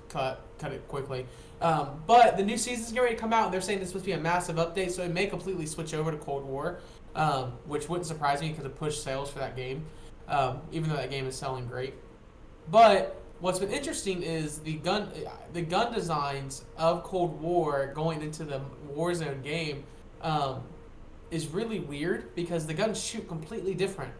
cut it quickly. But the new season's getting ready to come out, and they're saying it's supposed to be a massive update, so it may completely switch over to Cold War, which wouldn't surprise me because it pushed sales for that game, even though that game is selling great. But what's been interesting is the gun designs of Cold War going into the Warzone game is really weird because the guns shoot completely different.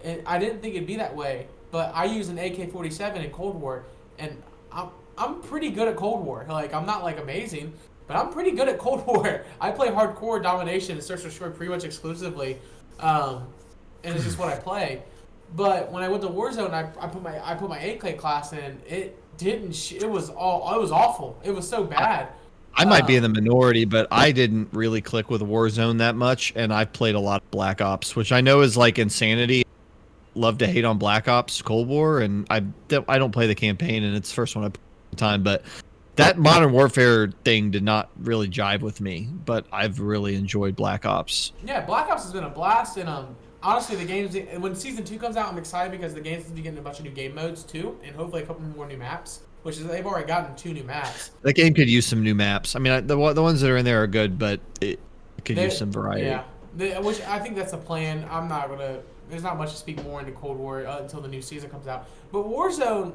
And I didn't think it'd be that way, but I use an AK-47 in Cold War, and I'm pretty good at Cold War. Like, I'm not like amazing, but I'm pretty good at Cold War. I play hardcore domination and search and destroy pretty much exclusively, and it's just what I play. But when I went to Warzone, I put my AK class in. It didn't. It was awful. It was so bad. I might be in the minority, but I didn't really click with Warzone that much, and I've played a lot of Black Ops, which I know is like insanity. Love to hate on Black Ops Cold War, and I don't play the campaign, and it's the first one I played all the time, but that Modern Warfare thing did not really jive with me, but I've really enjoyed Black Ops. Yeah, Black Ops has been a blast, and honestly, the games, when Season 2 comes out, I'm excited because the game's going to be getting a bunch of new game modes, too, and hopefully a couple more new maps, which is, they've already gotten 2 new maps. The game could use some new maps. I mean, the ones that are in there are good, but it could use some variety. Yeah, which I think that's the plan. I'm not going to, there's not much to speak more into Cold War until the new season comes out. But Warzone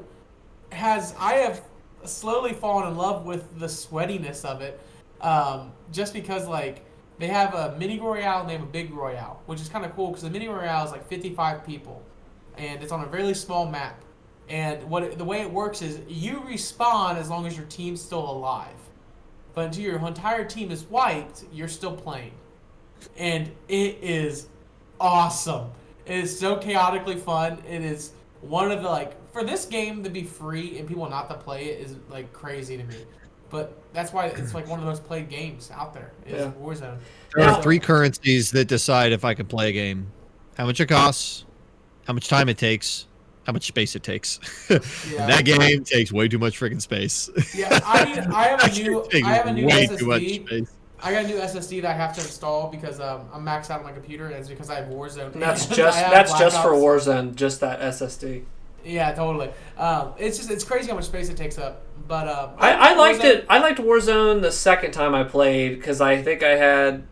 I have slowly fallen in love with the sweatiness of it, just because, like, they have a mini royale and they have a big royale, which is kind of cool because the mini royale is like 55 people, and it's on a really small map. And the way it works is you respawn as long as your team's still alive, but until your entire team is wiped, you're still playing, and it is awesome. It is so chaotically fun. It is one of the, like, for this game to be free and people not to play it is like crazy to me. But that's why it's like one of the most played games out there is Warzone. There are 3 currencies that decide if I can play a game: how much it costs, how much time it takes, how much space it takes. That game takes way too much freaking space. Yeah, I have a new way SSD. Too much space. I got a new SSD that I have to install because I'm maxed out on my computer, and it's because I have Warzone. And that's just for Warzone, just that SSD. Yeah, totally. It's crazy how much space it takes up. But I liked it. I liked Warzone the second time I played because I think I had.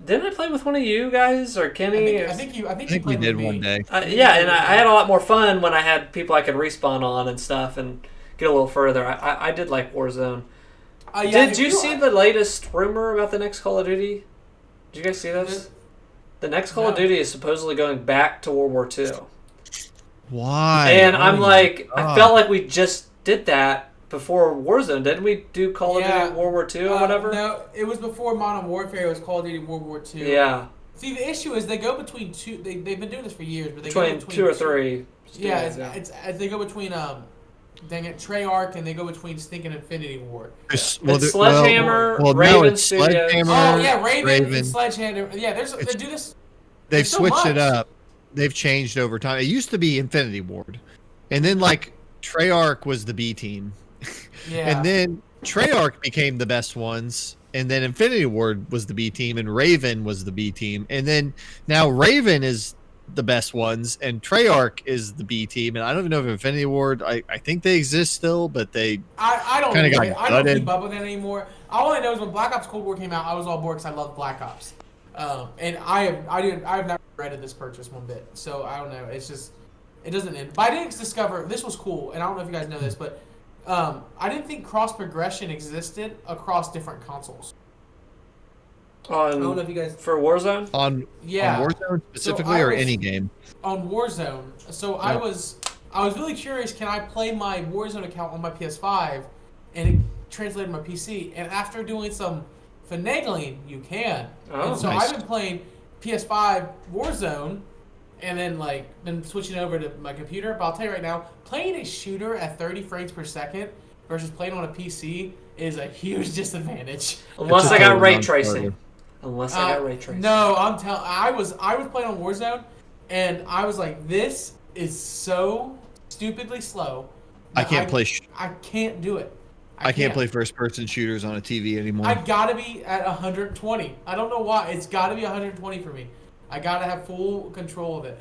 Didn't I play with one of you guys or Kenny? I think we did one day. Yeah, and I had a lot more fun when I had people I could respawn on and stuff and get a little further. I did like Warzone. Did you see the latest rumor about the next Call of Duty? Did you guys see this? The next Call of Duty is supposedly going back to World War II. Why? And I'm like, I felt like we just did that before Warzone. Didn't we do Call of Duty World War II or whatever? No, it was before Modern Warfare. It was Call of Duty World War II. Yeah. See, the issue is they go between two. They've been doing this for years, but they go between between 2 or 3. Yeah, it's they go between Treyarch, and they go between Stinking Infinity War. It's Sledgehammer, Raven Studios. Sledgehammer, Oh yeah, Raven. And Sledgehammer. Yeah, they do this. They've switched it up. They've changed over time. It used to be Infinity Ward, and then like Treyarch was the B team, and then Treyarch became the best ones, and then Infinity Ward was the B team, and Raven was the B team, and then now Raven is the best ones, and Treyarch is the B team, and I don't even know if Infinity Ward. I think they exist still, but they I don't kind of got I don't keep up with it anymore. All I know is when Black Ops Cold War came out, I was all bored because I love Black Ops, and I have not regretted this purchase one bit. So I don't know. It's just it doesn't end. But I didn't discover this was cool, and I don't know if you guys know this, but I didn't think cross progression existed across different consoles. I don't know if you guys for Warzone on Warzone specifically or any game on Warzone. So I was really curious. Can I play my Warzone account on my PS5 and it translated my PC? And after doing some finagling, you can. Oh, and so nice. I've been playing PS5 Warzone, and then been switching over to my computer. But I'll tell you right now, playing a shooter at 30 frames per second versus playing on a PC is a huge disadvantage. Unless I got ray tracing. Unless I got ray tracing. No, I was playing on Warzone, and I was like, this is so stupidly slow. I can't play. I can't do it. I can't play first-person shooters on a TV anymore. I gotta be at 120. I don't know why. It's gotta be 120 for me. I gotta have full control of it.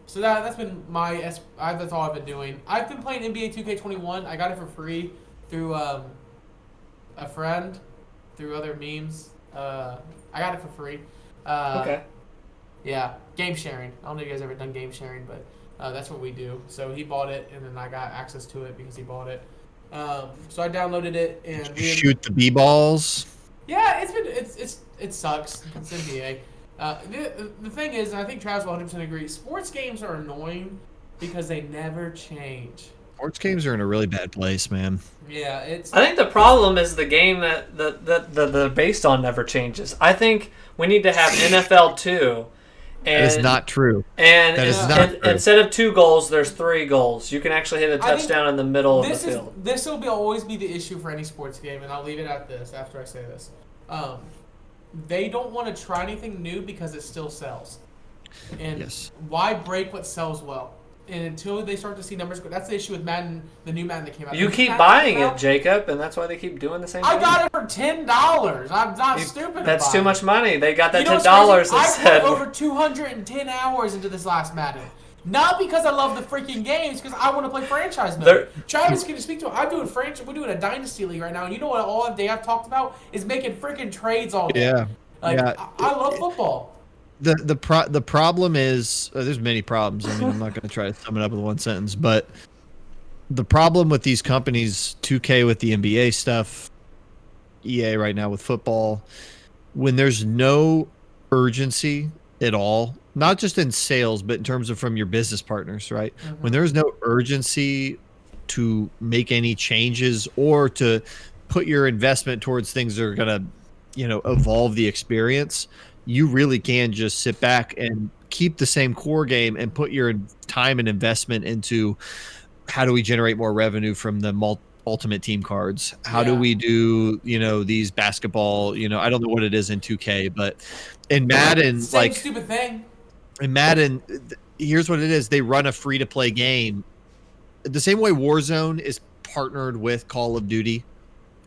So that's been that's all I've been doing. I've been playing NBA 2K21. I got it for free through a friend, through other memes. I got it for free. Okay. Yeah, game sharing. I don't know if you guys ever done game sharing, but that's what we do. So he bought it, and then I got access to it because he bought it. So I downloaded it and shoot the b-balls. Yeah, it sucks. It's NBA. The thing is, and I think Travis will 100% agree, sports games are annoying because they never change. Sports games are in a really bad place, man. Yeah, I think the problem is the game that they're based on never changes. I think we need to have NFL 2, And, that is not true. And that is not true. Instead of 2 goals, there's 3 goals. You can actually hit a touchdown in the middle of the field. This will always be the issue for any sports game, and I'll leave it at this after I say this. They don't want to try anything new because it still sells. And why break what sells well? And until they start to see numbers go, that's the issue with Madden, the new Madden that came out. You keep buying it, Jacob, and that's why they keep doing the same thing. I got it for $10. I'm not stupid. That's too much money. They got that $10 I put over 210 hours into this last Madden. Not because I love the freaking games, because I want to play franchise mode. Travis can speak to it. We're doing a dynasty league right now, and you know what all day I've talked about is making freaking trades all day. Yeah. I love football. The problem is there's many problems. I mean, I'm not going to try to sum it up with one sentence, but the problem with these companies, 2K with the NBA stuff, EA right now with football, when there's no urgency at all, not just in sales, but in terms of from your business partners, right? Mm-hmm. When there's no urgency to make any changes or to put your investment towards things that are going to, evolve the experience, you really can just sit back and keep the same core game and put your time and investment into how do we generate more revenue from the ultimate team cards? How do we do, these basketball, I don't know what it is in 2K, but in Madden, same stupid thing. In Madden, here's what it is. They run a free-to-play game. The same way Warzone is partnered with Call of Duty,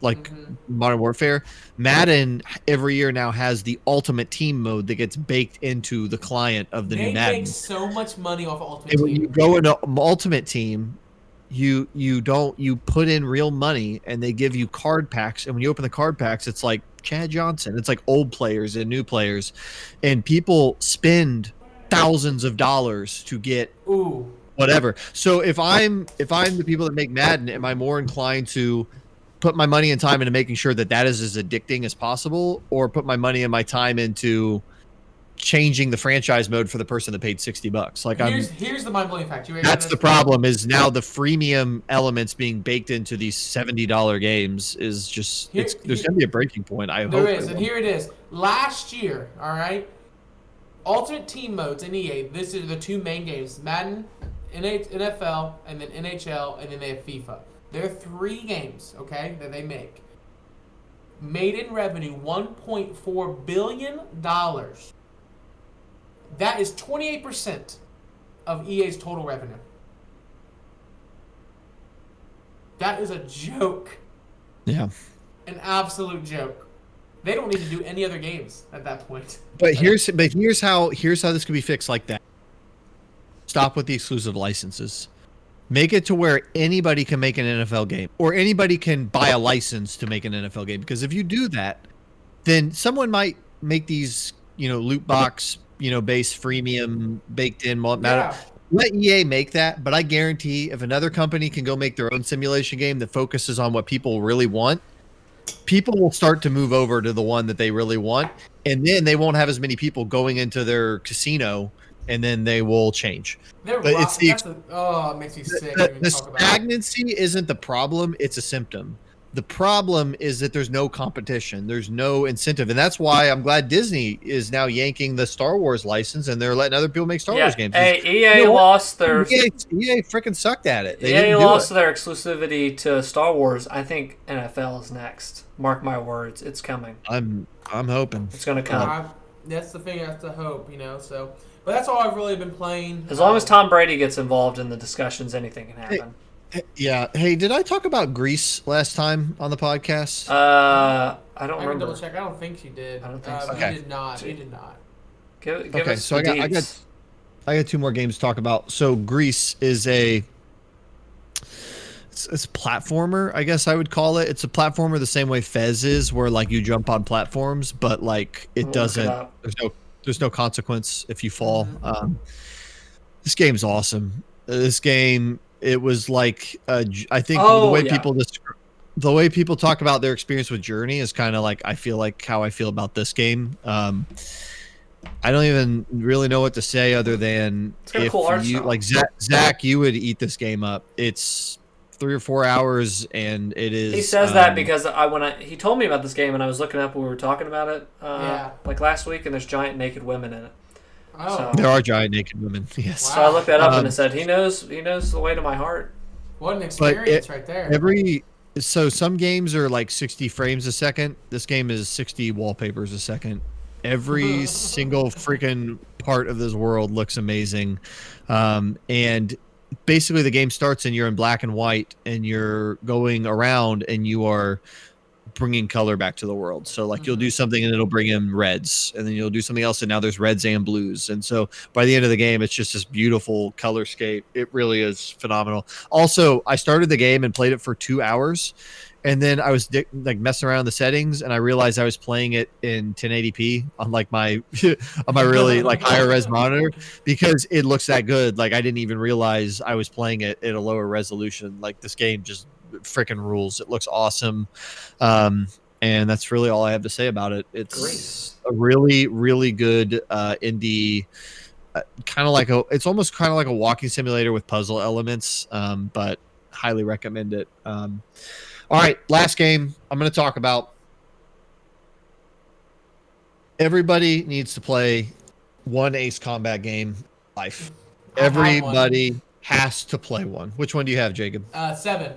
like Modern Warfare, Madden every year now has the Ultimate Team mode that gets baked into the client of the new Madden. They make so much money off Ultimate Team. When you go into Ultimate Team, you put in real money and they give you card packs, and when you open the card packs, it's like Chad Johnson. It's like old players and new players, and people spend thousands of dollars to get whatever. So if I'm the people that make Madden, am I more inclined to put my money and time into making sure that is as addicting as possible, or put my money and my time into changing the franchise mode for the person that paid $60? Like, here's the mind-blowing fact. That's the problem, is now the freemium elements being baked into these $70 games is just, there's going to be a breaking point. I hope there is, and here it is. Last year, all right, Ultimate Team modes in EA, this is the 2 main games, Madden, NFL, and then NHL, and then they have FIFA. There are 3 games, okay, that they make. Made in revenue $1.4 billion. That is 28% of EA's total revenue. That is a joke. Yeah. An absolute joke. They don't need to do any other games at that point. But here's how this can be fixed like that. Stop with the exclusive licenses. Make it to where anybody can make an NFL game, or anybody can buy a license to make an NFL game. Because if you do that, then someone might make these, loot box, based freemium baked in. Let EA make that, but I guarantee if another company can go make their own simulation game that focuses on what people really want, people will start to move over to the one that they really want, and then they won't have as many people going into their casino, and then they will change. But it's it makes me sick. The stagnancy isn't the problem; it's a symptom. The problem is that there's no competition, there's no incentive, and that's why I'm glad Disney is now yanking the Star Wars license, and they're letting other people make Star Wars games. Hey, EA lost their EA freaking sucked at it. EA lost their exclusivity to Star Wars. I think NFL is next. Mark my words, it's coming. I'm hoping it's going to come. That's the thing I have to hope, So, but that's all I've really been playing. As long as Tom Brady gets involved in the discussions, anything can happen. Yeah. Hey, did I talk about Greece last time on the podcast? I don't remember. I can double check. I don't think she did. I don't think so. Okay. He did not. He did not. Give okay, us so I got 2 more games to talk about. So Greece is it's a platformer, I guess I would call it. It's a platformer the same way Fez is, where like you jump on platforms, but like it doesn't. There's no consequence if you fall. This game's awesome. This game. It was like I think the way people talk about their experience with Journey is kind of like I feel like how I feel about this game. I don't even really know what to say other than if you like Zach, you would eat this game up. It's 3 or 4 hours, and it is. He says that because he told me about this game, and I was looking up when we were talking about it, like last week, and there's giant naked women in it. Oh. So, There are giant naked women. Yes. so I looked that up and it Um, said he knows the way to my heart. What an But experience right there. So some games are like 60 frames a second. This game is 60 wallpapers a second. Every single freaking part of this world looks amazing. And basically the game starts and you're in black and white and you're going around and you are bringing color back to the world. So like you'll do something and it'll bring in reds, and then you'll do something else and now there's reds and blues. And so by the end of the game, it's just this beautiful colorscape. It really is phenomenal. Also, I started the game and played it for 2 hours, and then I was like messing around the settings, and I realized I was playing it in 1080p on like my on my really like higher res monitor, because it looks that good. Like I didn't even realize I was playing it at a lower resolution. Like this game just freaking rules. It looks awesome. And that's really all I have to say about it. It's a really, really good indie, it's almost kind of like a walking simulator with puzzle elements, but highly recommend it. All right, last game I'm going to talk about. Everybody needs to play one Ace Combat game in life. Everybody has to play one. Which one do you have, Jacob? 7.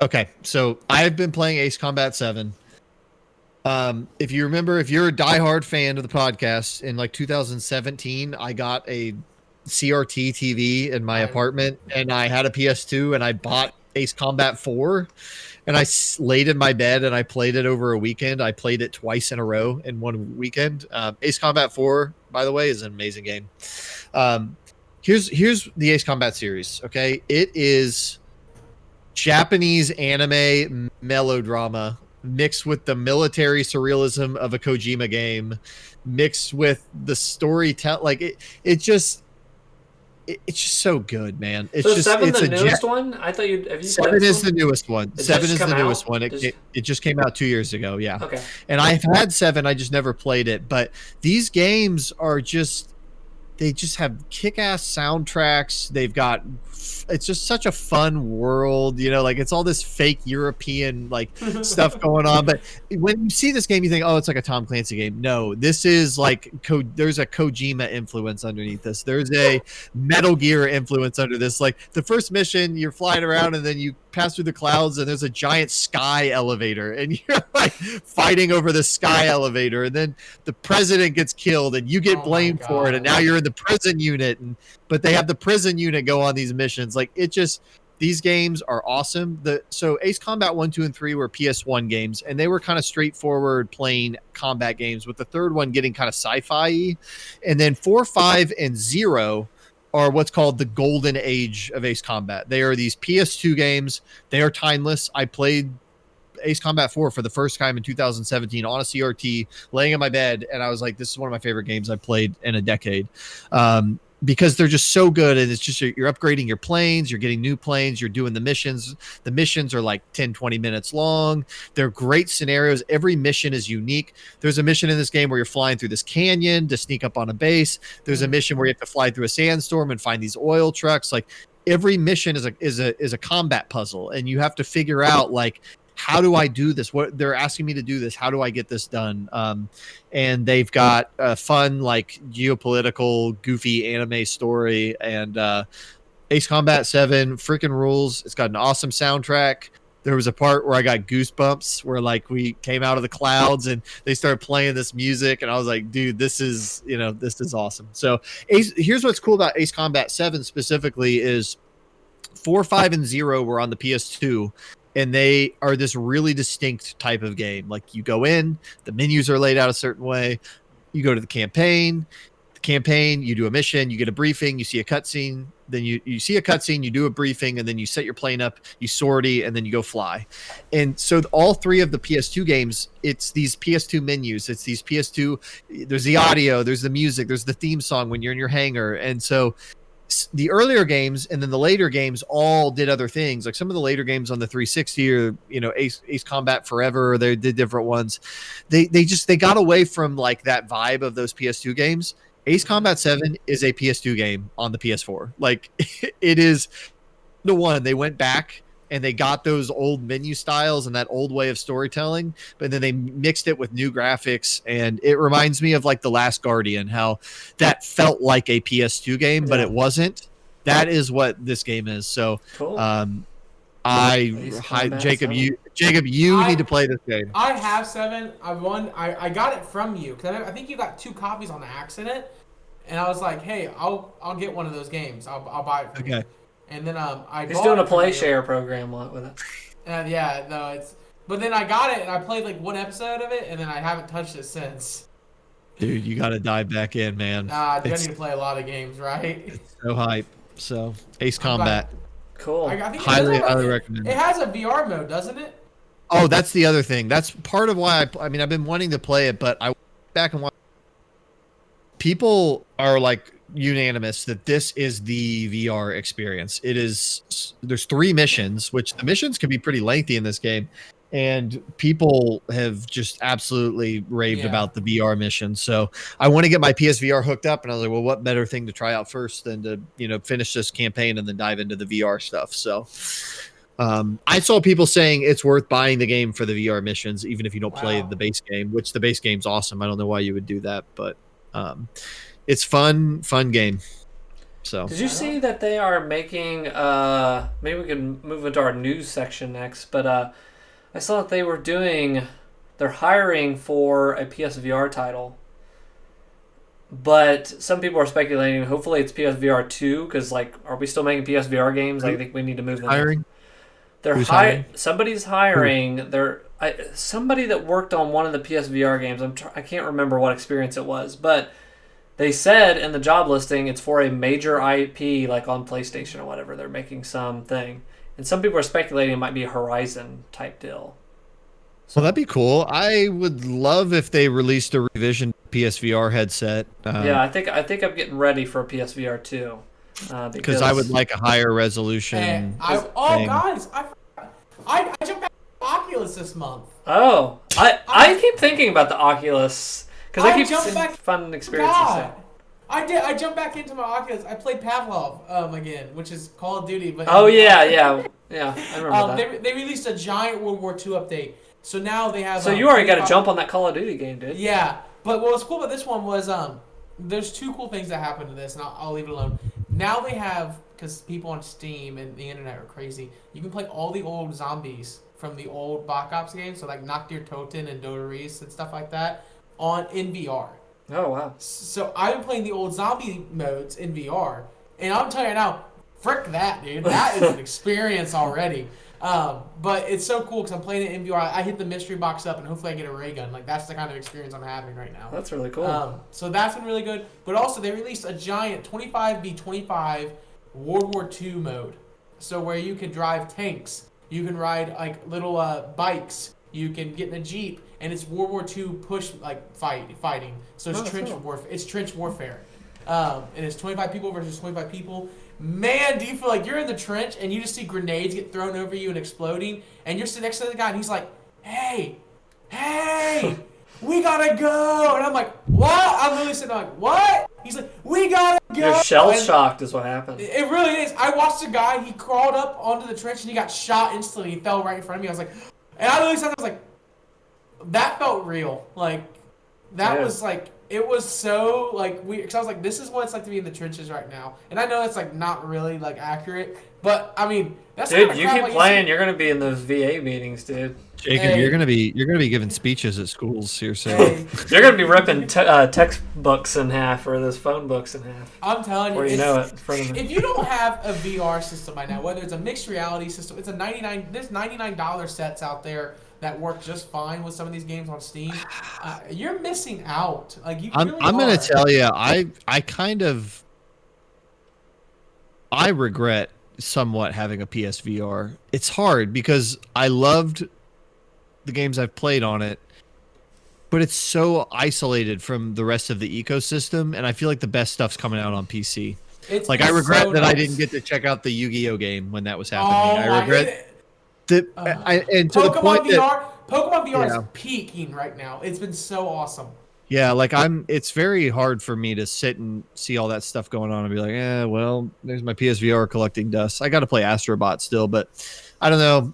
Okay, so I've been playing Ace Combat 7. If you remember, if you're a diehard fan of the podcast, in like 2017, I got a CRT TV in my apartment, and I had a PS2, and I bought Ace Combat 4, and I laid in my bed and I played it over a weekend. I played it twice in a row in one weekend. Ace Combat 4, by the way, is an amazing game. Here's the Ace Combat series. Okay, it is Japanese anime melodrama mixed with the military surrealism of a Kojima game, mixed with the storytelling. Like it's just so good, man. It's so just 7 it's the a newest one? I thought have you 7 is the newest one. 7 is the newest one. It just came out 2 years ago. Yeah. Okay. And I've had 7. I just never played it. But these games are they just have kick-ass soundtracks. It's just such a fun world, like it's all this fake European like stuff going on. But when you see this game, you think, oh, it's like a Tom Clancy game. No, this is like there's a Kojima influence underneath this. There's a Metal Gear influence under this. Like the first mission, you're flying around and then you pass through the clouds and there's a giant sky elevator and you're like fighting over the sky elevator, and then the president gets killed and you get blamed for it, and now you're in the prison unit, but they have the prison unit go on these missions. Like these games are awesome. So Ace Combat 1, 2, and 3 were PS1 games, and they were kind of straightforward plain combat games, with the third one getting kind of sci-fi. And then 4, 5, and 0 are what's called the golden age of Ace Combat. They are these PS2 games. They are timeless. I played Ace Combat 4 for the first time in 2017 on a CRT, laying in my bed, and I was like, this is one of my favorite games I've played in a decade. Because they're just so good, and it's just you're upgrading your planes, you're getting new planes, you're doing the missions. The missions are like 10, 20 minutes long. They're great scenarios. Every mission is unique. There's a mission in this game where you're flying through this canyon to sneak up on a base. There's a mission where you have to fly through a sandstorm and find these oil trucks. Like every mission is a combat puzzle, and you have to figure out like, how do I do this? What they're asking me to do this. How do I get this done? And they've got a fun, like geopolitical, goofy anime story. And Ace Combat 7 freaking rules. It's got an awesome soundtrack. There was a part where I got goosebumps where like we came out of the clouds and they started playing this music. And I was like, dude, this is awesome. So here's what's cool about Ace Combat 7 specifically is 4, 5, and 0 were on the PS2. And they are this really distinct type of game. Like you go in, the menus are laid out a certain way. You go to the campaign, you do a mission, you get a briefing, you see a cutscene, then you see a cutscene, you do a briefing, and then you set your plane up, you sortie, and then you go fly. And so all 3 of the PS2 games, it's these PS2 menus. It's these PS2, there's the audio, there's the music, there's the theme song when you're in your hangar. And so the earlier games and then the later games all did other things. Like some of the later games on the 360 or Ace Combat Forever, they did different ones. They got away from like that vibe of those PS2 games. Ace Combat 7 is a PS2 game on the PS4. Like it is the one. They went back and they got those old menu styles and that old way of storytelling, but then they mixed it with new graphics, and it reminds me of like The Last Guardian, how that felt like a PS2 game, but it wasn't. That is what this game is. So, Cool. Jacob, you need to play this game. I have 7. I got it from you because I think you got 2 copies on accident, and I was like, hey, I'll get one of those games. I'll buy it from you. And then he's doing a play share program with it. Yeah, no, it's. But then I got it and I played like 1 episode of it, and then I haven't touched it since. Dude, you got to dive back in, man. I need to play a lot of games, right? It's so hype. So Ace Combat. Cool. I think highly recommend. It has a VR mode, doesn't it? Oh, that's the other thing. That's part of why I mean, I've been wanting to play it, but I went back and watched. People are like unanimous that this is the VR experience. It is. There's 3 missions, which the missions can be pretty lengthy in this game, and people have just absolutely raved about the VR mission. So I want to get my PSVR hooked up, and I was like, well, what better thing to try out first than to finish this campaign and then dive into the VR stuff. So I saw people saying it's worth buying the game for the VR missions, even if you don't play the base game, which the base game's awesome. I don't know why you would do that, but it's fun game. So did you see that they are making maybe we can move into our news section next, but I saw that they're hiring for a PSVR title, but some people are speculating hopefully it's PSVR 2, because like, are we still making PSVR games? I think we need to move them. Hiring? They're hiring. Somebody's hiring. Somebody that worked on one of the PSVR games. I can't remember what experience it was, but they said in the job listing it's for a major IP, like on PlayStation or whatever. They're making something, and some people are speculating it might be a Horizon type deal. So, well, that'd be cool. I would love if they released a revision PSVR headset. Yeah, I think I'm getting ready for a PSVR 2. Because I would like a higher resolution. Guys, I jumped back to Oculus this month. Oh, I keep thinking about the Oculus because I keep seeing fun experiences. I did. I jumped back into my Oculus. I played Pavlov again, which is Call of Duty. But yeah. I remember that. They released a giant World War II update, so now they have. So you already got to jump on that Call of Duty game, dude. Yeah, but what was cool about this one was there's 2 cool things that happened to this, and I'll leave it alone. Now they have, because people on Steam and the internet are crazy, you can play all the old zombies from the old Black Ops games, so like Noctir Toten and Dodoris and stuff like that, in VR. Oh, wow. So I've been playing the old zombie modes in VR, and I'm telling you now, frick that, dude. That is an experience already. But it's so cool because I'm playing it in VR. I hit the mystery box up, and hopefully I get a ray gun. Like, that's the kind of experience I'm having right now. That's really cool. So that's been really good. But also, they released a giant 25v25 World War II mode. So where you can drive tanks, you can ride like little bikes, you can get in a Jeep, and it's World War II push fighting. So it's trench warfare. And it's 25 people versus 25 people. Man, do you feel like you're in the trench and you just see grenades get thrown over you and exploding, and you're sitting next to the guy and he's like, hey, we gotta go. And I'm like, what? I'm literally sitting there like, what? He's like, we gotta go. You're shell-shocked is what happened. It really is. I watched a guy, he crawled up onto the trench and he got shot instantly. He fell right in front of me. I was like, and I literally sat there, I was like, that felt real. Like, that was like, it was so like weird. Because I was like, this is what it's like to be in the trenches right now. And I know it's like not really like accurate, but I mean, that's dude. You keep playing, you're gonna be in those VA meetings, dude. Jacob, you're gonna be giving speeches at schools here soon. You're gonna be ripping textbooks in half or those phone books in half. I'm telling you, where you know it in front of me. If you don't have a VR system by now, whether it's a mixed reality system, it's a there's $99 sets out there that work just fine with some of these games on Steam. You're missing out. Like I'm gonna tell you, I regret somewhat having a PSVR. It's hard because I loved the games I've played on it, but it's so isolated from the rest of the ecosystem, and I feel like the best stuff's coming out on PC. I regret that I didn't get to check out the Yu-Gi-Oh game when that was happening. I regret that. And to the point that Pokemon VR is peaking right now. It's been so awesome. Yeah, like it's very hard for me to sit and see all that stuff going on and be like, well, there's my PSVR collecting dust. I got to play Astrobot still, but I don't know.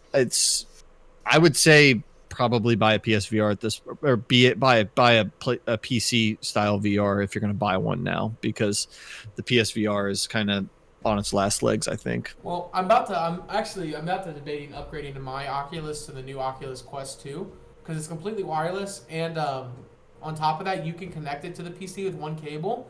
I would say probably buy a PSVR at this, or buy a PC style VR if you're going to buy one now, because the PSVR is kind of on its last legs, I think. Well, I'm about to debating upgrading to my Oculus to the new Oculus Quest 2 because it's completely wireless, and on top of that, you can connect it to the PC with one cable,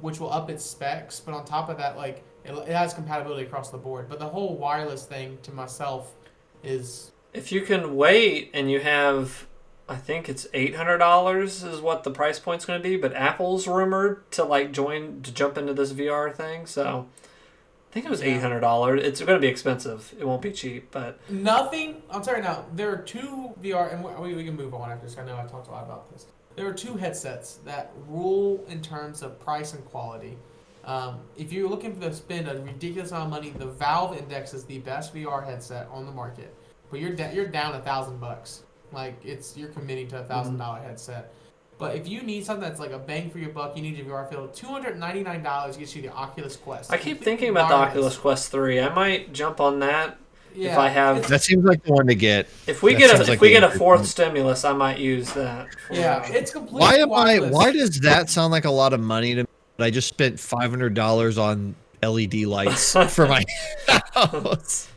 which will up its specs. But on top of that, like it has compatibility across the board. But the whole wireless thing to myself is, if you can wait and you have, I think it's $800 is what the price point's going to be. But Apple's rumored to jump into this VR thing, so I think it was $800. It's going to be expensive. It won't be cheap, but nothing. I'll tell you now. There are two VR, and we can move on after this. I know I talked a lot about this. There are two headsets that rule in terms of price and quality. If you're looking to spend a ridiculous amount of money, the Valve Index is the best VR headset on the market. But you're down $1,000. Like you're committing to $1,000 headset. But if you need something that's like a bang for your buck, you need your VR field. $299 gets you the Oculus Quest. I keep thinking about the Oculus Quest 3. I might jump on that if I have. That seems like the one to get. If we get a fourth stimulus, I might use that. Yeah, it's completely wireless. Why does that sound like a lot of money to me? I just spent $500 on LED lights for my house.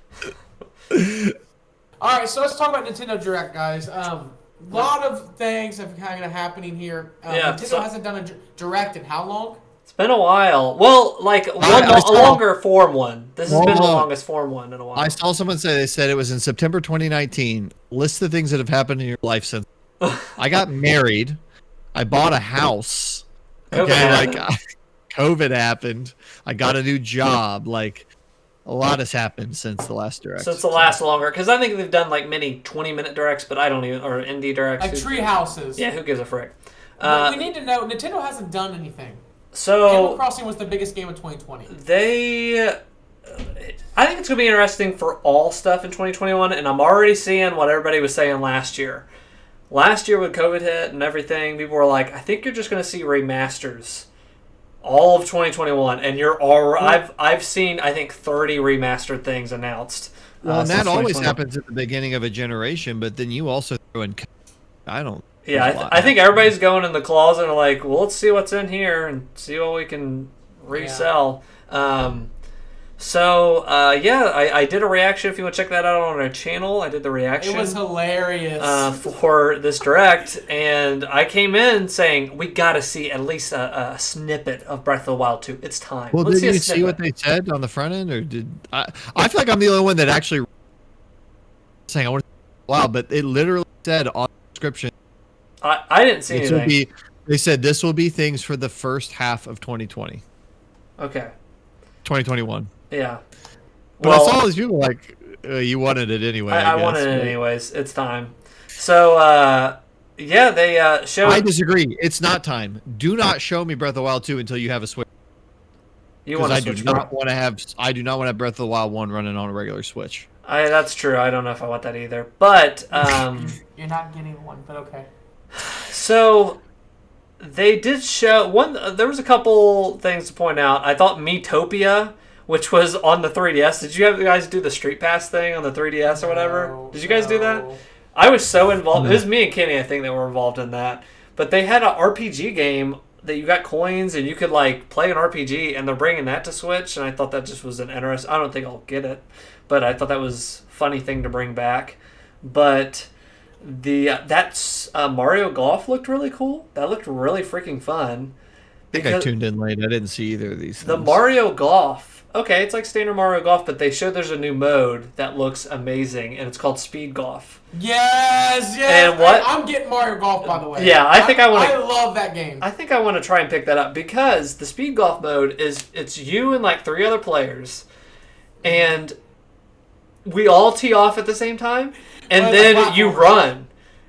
All right, so let's talk about Nintendo Direct, guys. A lot of things have kind of happening here. Nintendo hasn't done a Direct in how long? It's been a while. Well, like a longer form one. This has been the longest form one in a while. I saw someone they said it was in September 2019. List the things that have happened in your life since. I got married. I bought a house. COVID happened. I got a new job. Like, a lot has happened since the last Direct. Since the last longer, because I think they've done like many 20-minute Directs, but I don't even, or indie Directs. Like tree houses. Yeah, who gives a frick? We need to know, Nintendo hasn't done anything. So Animal Crossing was the biggest game of 2020. I think it's going to be interesting for all stuff in 2021, and I'm already seeing what everybody was saying last year. Last year when COVID hit and everything, people were like, I think you're just going to see remasters all of 2021, and I've seen, I think, 30 remastered things announced. Well, and that always happens at the beginning of a generation, but then you also throw in... I think everybody's going in the closet and like, well, let's see what's in here and see what we can resell. Yeah. I did a reaction. If you want to check that out on our channel, I did the reaction. It was hilarious. For this Direct, and I came in saying, we got to see at least a snippet of Breath of the Wild 2. It's time. Well, did you see what they said on the front end? Or did I feel like I'm the only one that actually saying I want to wow, but it literally said on the description. I didn't see anything. They said this will be things for the first half of 2020. Okay. 2021. Yeah. But I saw all these people like, you wanted it anyway. I wanted it anyways. It's time. So, they showed... I disagree. It's not time. Do not show me Breath of the Wild 2 until you have a Switch. I do not want to have Breath of the Wild 1 running on a regular Switch. That's true. I don't know if I want that either. But... You're not getting one, but okay. So... They did show one. There was a couple things to point out. I thought Miitopia, which was on the 3DS. Did you guys do the Street Pass thing on the 3DS or whatever? Did you guys do that? I was so involved. It was me and Kenny, I think, that were involved in that. But they had an RPG game that you got coins and you could like play an RPG, and they're bringing that to Switch. And I thought that just was an interesting. I don't think I'll get it, but I thought that was a funny thing to bring back. But. Mario Golf looked really cool. That looked really freaking fun. I think I tuned in late. I didn't see either of these things. The Mario Golf. Okay, it's like standard Mario Golf, but they showed there's a new mode that looks amazing, and it's called Speed Golf. Yes. And what? I'm getting Mario Golf, by the way. Yeah, I love that game. I think I want to try and pick that up because the Speed Golf mode it's you and like 3 other players, and we all tee off at the same time. And then you run.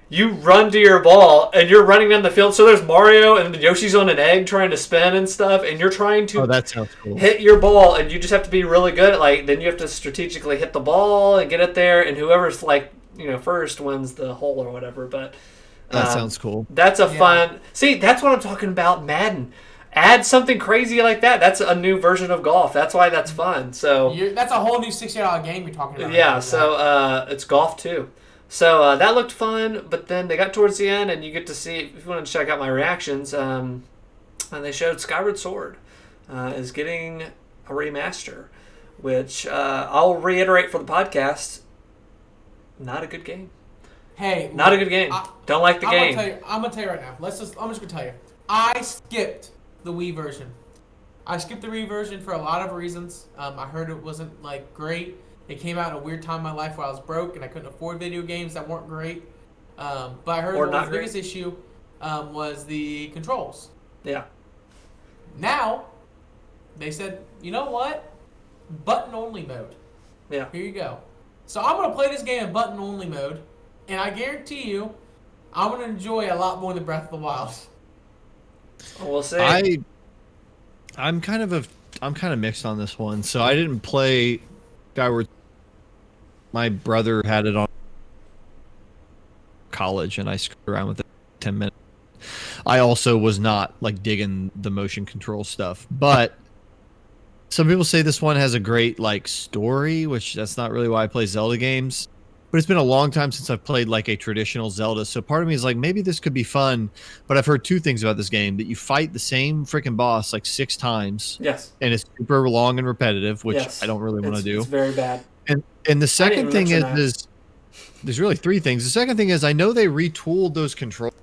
You run to your ball, and you're running down the field. So there's Mario, and Yoshi's on an egg trying to spin and stuff, and you're trying to that sounds cool. Hit your ball, and you just have to be really good at then you have to strategically hit the ball and get it there, and whoever's first wins the hole or whatever. But That sounds cool. That's a fun. See, that's what I'm talking about. Madden. Add something crazy like that. That's a new version of golf. That's why that's fun. So that's a whole new $60 game you're talking about. Yeah. So it's golf too. So that looked fun. But then they got towards the end, and you get to see. If you want to check out my reactions, and they showed Skyward Sword is getting a remaster, which I'll reiterate for the podcast. Not a good game. Hey, not a good game. Don't like the game. I'm gonna tell you right now. I'm just gonna tell you. I skipped the Wii version. I skipped the Wii version for a lot of reasons. I heard it wasn't like great. It came out in a weird time in my life where I was broke and I couldn't afford video games that weren't great. But I heard the biggest issue was the controls. Yeah. Now, they said, you know what? Button only mode. Yeah. Here you go. So I'm gonna play this game in button only mode, and I guarantee you, I'm gonna enjoy a lot more than Breath of the Wild. We'll see. I'm kind of mixed on this one. So I didn't play Skyward. My brother had it on college, and I screwed around with it for 10 minutes. I also was not like digging the motion control stuff, but some people say this one has a great like story, which that's not really why I play Zelda games. But it's been a long time since I've played like a traditional Zelda. So part of me is like, maybe this could be fun. But I've heard two things about this game: that you fight the same freaking boss like 6 times. Yes. And it's super long and repetitive, which I don't really want to do. It's very bad. And the second thing is there's really 3 things. The second thing is I know they retooled those controls.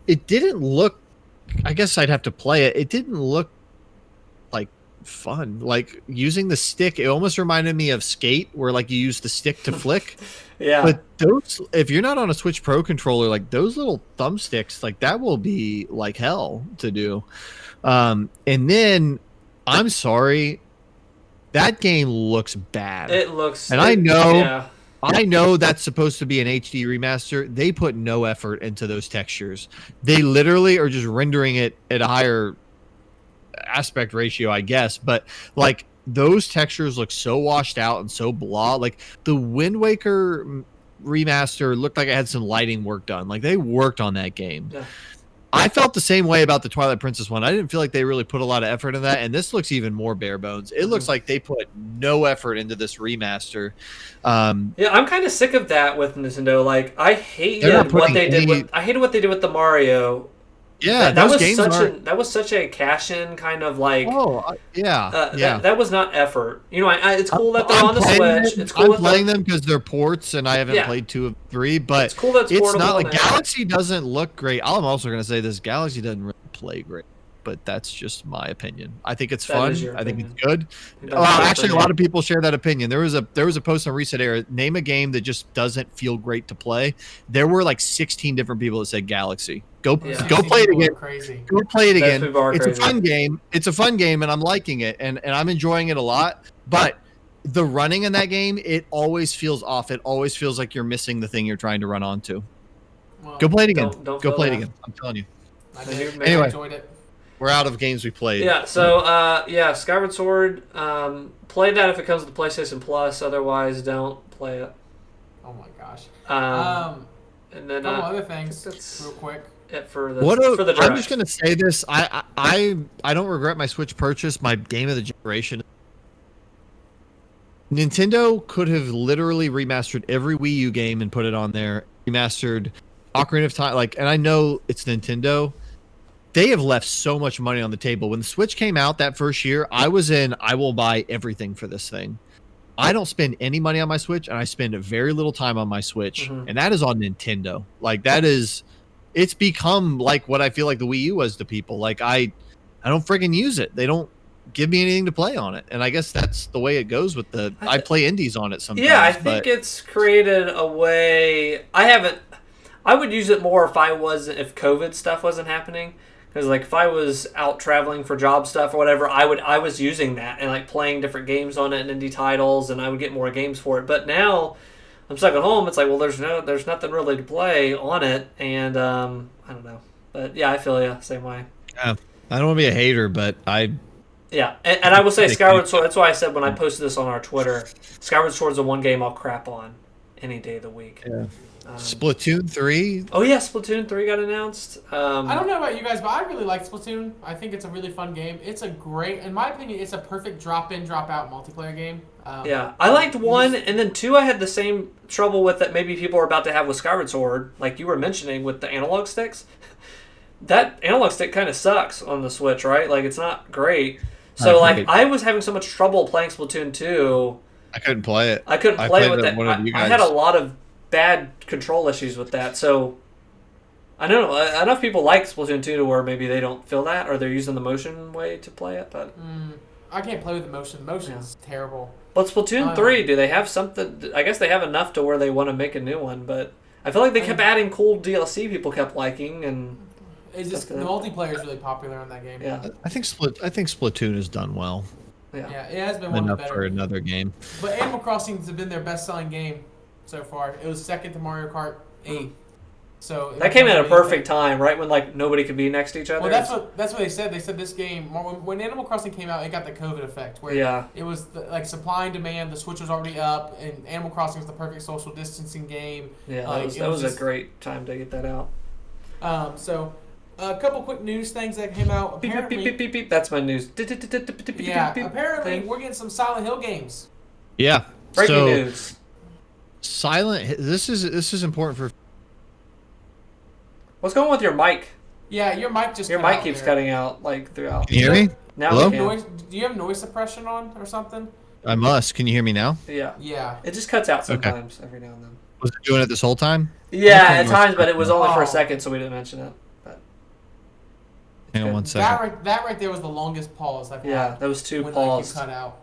It didn't look, I guess I'd have to play it. It didn't look like fun. Like using the stick, it almost reminded me of Skate, where like you use the stick to flick. Yeah. But those, if you're not on a Switch Pro controller, like those little thumbsticks, like that will be like hell to do. And then I'm sorry, that game looks bad. It looks, and I know that's supposed to be an HD remaster. They put no effort into those textures. They literally are just rendering it at a higher aspect ratio, I guess. But like those textures look so washed out and so blah. Like the Wind Waker remaster looked like it had some lighting work done. Like they worked on that game. Yeah. I felt the same way about the Twilight Princess one. I didn't feel like they really put a lot of effort in that, and this looks even more bare bones. It looks like they put no effort into this remaster. Yeah, I'm kind of sick of that with Nintendo. Like, I hated what they did with the Mario. Yeah, that was such a cash-in kind of like. That was not effort. You know, it's cool that they're on the Switch. It's cool. I'm playing them because they're ports, and I haven't played 2 of 3. But it's cool that it's not like Galaxy doesn't look great. I'm also going to say this: Galaxy doesn't really play great. But that's just my opinion. I think it's fun. I think it's good. Well, actually, a lot of people share that opinion. There was a post on Reset Era. Name a game that just doesn't feel great to play. There were like 16 different people that said Galaxy. Go play it again. Go play it again. It's a fun game. It's a fun game, and I'm liking it, and I'm enjoying it a lot. But the running in that game, it always feels off. It always feels like you're missing the thing you're trying to run onto. Well, go play it again. Go play it again. I'm telling you. Anyway, enjoyed it. We're out of games we played. Yeah, so, Skyward Sword, play that if it comes to PlayStation Plus. Otherwise, don't play it. Oh, my gosh. And then, a couple other things, real quick. For the direct. I'm just going to say this. I don't regret my Switch purchase. My game of the generation. Nintendo could have literally remastered every Wii U game and put it on there. Remastered Ocarina of Time. And I know it's Nintendo. They have left so much money on the table. When the Switch came out that first year, I will buy everything for this thing. I don't spend any money on my Switch, and I spend very little time on my Switch, and that is on Nintendo. It's become like what I feel like the Wii U was to people. Like, I don't friggin' use it. They don't give me anything to play on it, and I guess that's the way it goes with I play indies on it sometimes. Yeah, I think it's created a way. I would use it more if COVID stuff wasn't happening. Because if I was out traveling for job stuff or whatever, I was using that and playing different games on it and indie titles, and I would get more games for it. But now I'm stuck at home. It's there's nothing really to play on it, and I don't know. But yeah, I feel you same way. Yeah, I don't want to be a hater, but yeah, and I will say Skyward Sword. That's why I said when I posted this on our Twitter, Skyward Sword's the one game I'll crap on, any day of the week. Yeah. Splatoon 3? Oh yeah, Splatoon 3 got announced. I don't know about you guys, but I really like Splatoon. I think it's a really fun game. It's a great, in my opinion, it's a perfect drop-in, drop-out multiplayer game. Yeah, I liked 1, and then 2 I had the same trouble with that maybe people are about to have with Skyward Sword, like you were mentioning with the analog sticks. That analog stick kind of sucks on the Switch, right? Like, it's not great. So, like, I was having so much trouble playing Splatoon 2. I couldn't play it. I couldn't play it with that. I had a lot of bad control issues with that. So, I don't know. Enough people like Splatoon 2 to where maybe they don't feel that, or they're using the motion way to play it. But I can't play with the motion. The motion's terrible. But Splatoon 3, do they have something? I guess they have enough to where they want to make a new one. But I feel like they kept adding cool DLC people kept liking, and it's just the multiplayer is really popular in that game. Yeah, I think Splatoon has done well. Yeah, it has been one enough better for another game. But Animal Crossing has been their best-selling game so far. It was second to Mario Kart 8. So that came at a perfect time, right when like nobody could be next to each other. Well, that's what they said. They said this game when Animal Crossing came out, it got the COVID effect where it was like supply and demand. The Switch was already up, and Animal Crossing was the perfect social distancing game. Yeah, that was a great time to get that out. So. A couple quick news things that came out. Apparently, beep, beep, beep, beep. That's my news. Yeah, apparently we're getting some Silent Hill games. Yeah. Breaking news. This is important for. What's going on with your mic? Yeah, your mic keeps cutting out like throughout. Can you hear me? Now Hello? we can. Do you have noise suppression on or something? I must. Can you hear me now? Yeah. Yeah. It just cuts out sometimes every now and then. Was it doing it this whole time? Yeah, at times, but it was only for a second, so we didn't mention it. Hang on one second. That right there was the longest pause I've had. Yeah, that was 2 when paused. Cut out.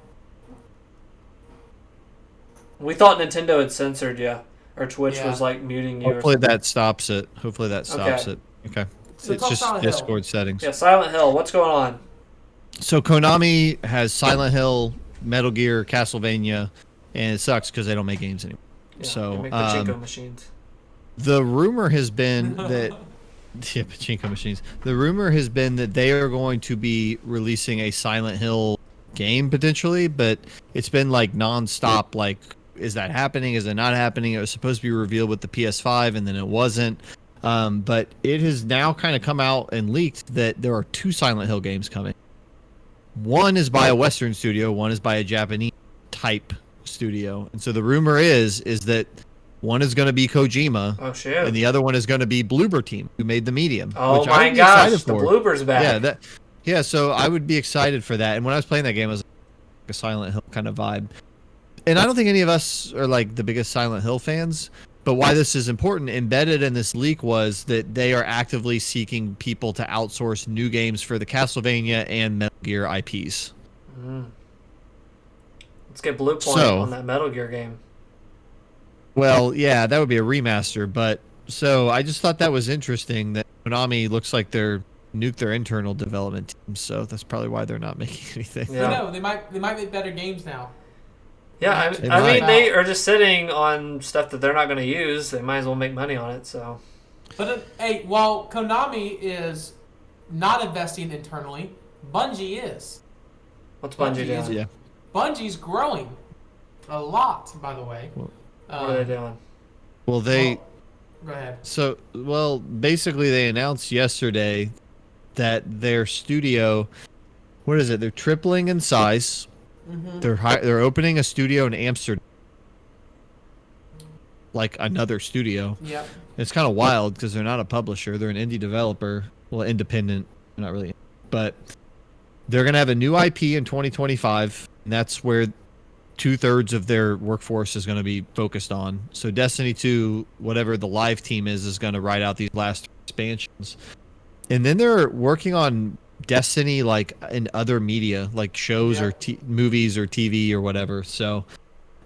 We thought Nintendo had censored you, or Twitch was like muting you. Hopefully that stops it. Okay. So it's just Discord settings. Yeah, Silent Hill. What's going on? So Konami has Silent Hill, Metal Gear, Castlevania, and it sucks because they don't make games anymore. Yeah, so they make pachinko machines. The rumor has been that. Yeah, pachinko machines. The rumor has been that they are going to be releasing a Silent Hill game potentially, but it's been like nonstop. Like, is that happening? Is it not happening? It was supposed to be revealed with the PS5, and then it wasn't. But it has now kind of come out and leaked that there are 2 Silent Hill games coming. One is by a Western studio. One is by a Japanese type studio. And so the rumor is that one is going to be Kojima. Oh shit! And the other one is going to be Bloober Team, who made the Medium. Oh my gosh, the Bloober's back. Yeah. So I would be excited for that. And when I was playing that game, it was like a Silent Hill kind of vibe. And I don't think any of us are like the biggest Silent Hill fans. But why this is important, embedded in this leak, was that they are actively seeking people to outsource new games for the Castlevania and Metal Gear IPs. Let's get Blue Point on that Metal Gear game. Well, yeah, that would be a remaster, but so I just thought that was interesting that Konami looks like they're nuked their internal development team, so that's probably why they're not making anything. Yeah. No, they might make better games now. Yeah, I mean they are just sitting on stuff that they're not going to use. They might as well make money on it. So, but hey, while Konami is not investing internally, Bungie is. What's Bungie doing? Yeah, Bungie's growing a lot, by the way. What are they doing? Well, go ahead. So, basically, they announced yesterday that their studio, what is it? They're tripling in size. Mm-hmm. They're opening a studio in Amsterdam, like another studio. Yeah. It's kind of wild because they're not a publisher; they're an indie developer. Well, independent, not really, but they're gonna have a new IP in 2025, and that's where 2/3 of their workforce is going to be focused on. So Destiny 2, whatever the live team is going to write out these last expansions. And then they're working on Destiny like in other media, like shows or movies or TV or whatever. So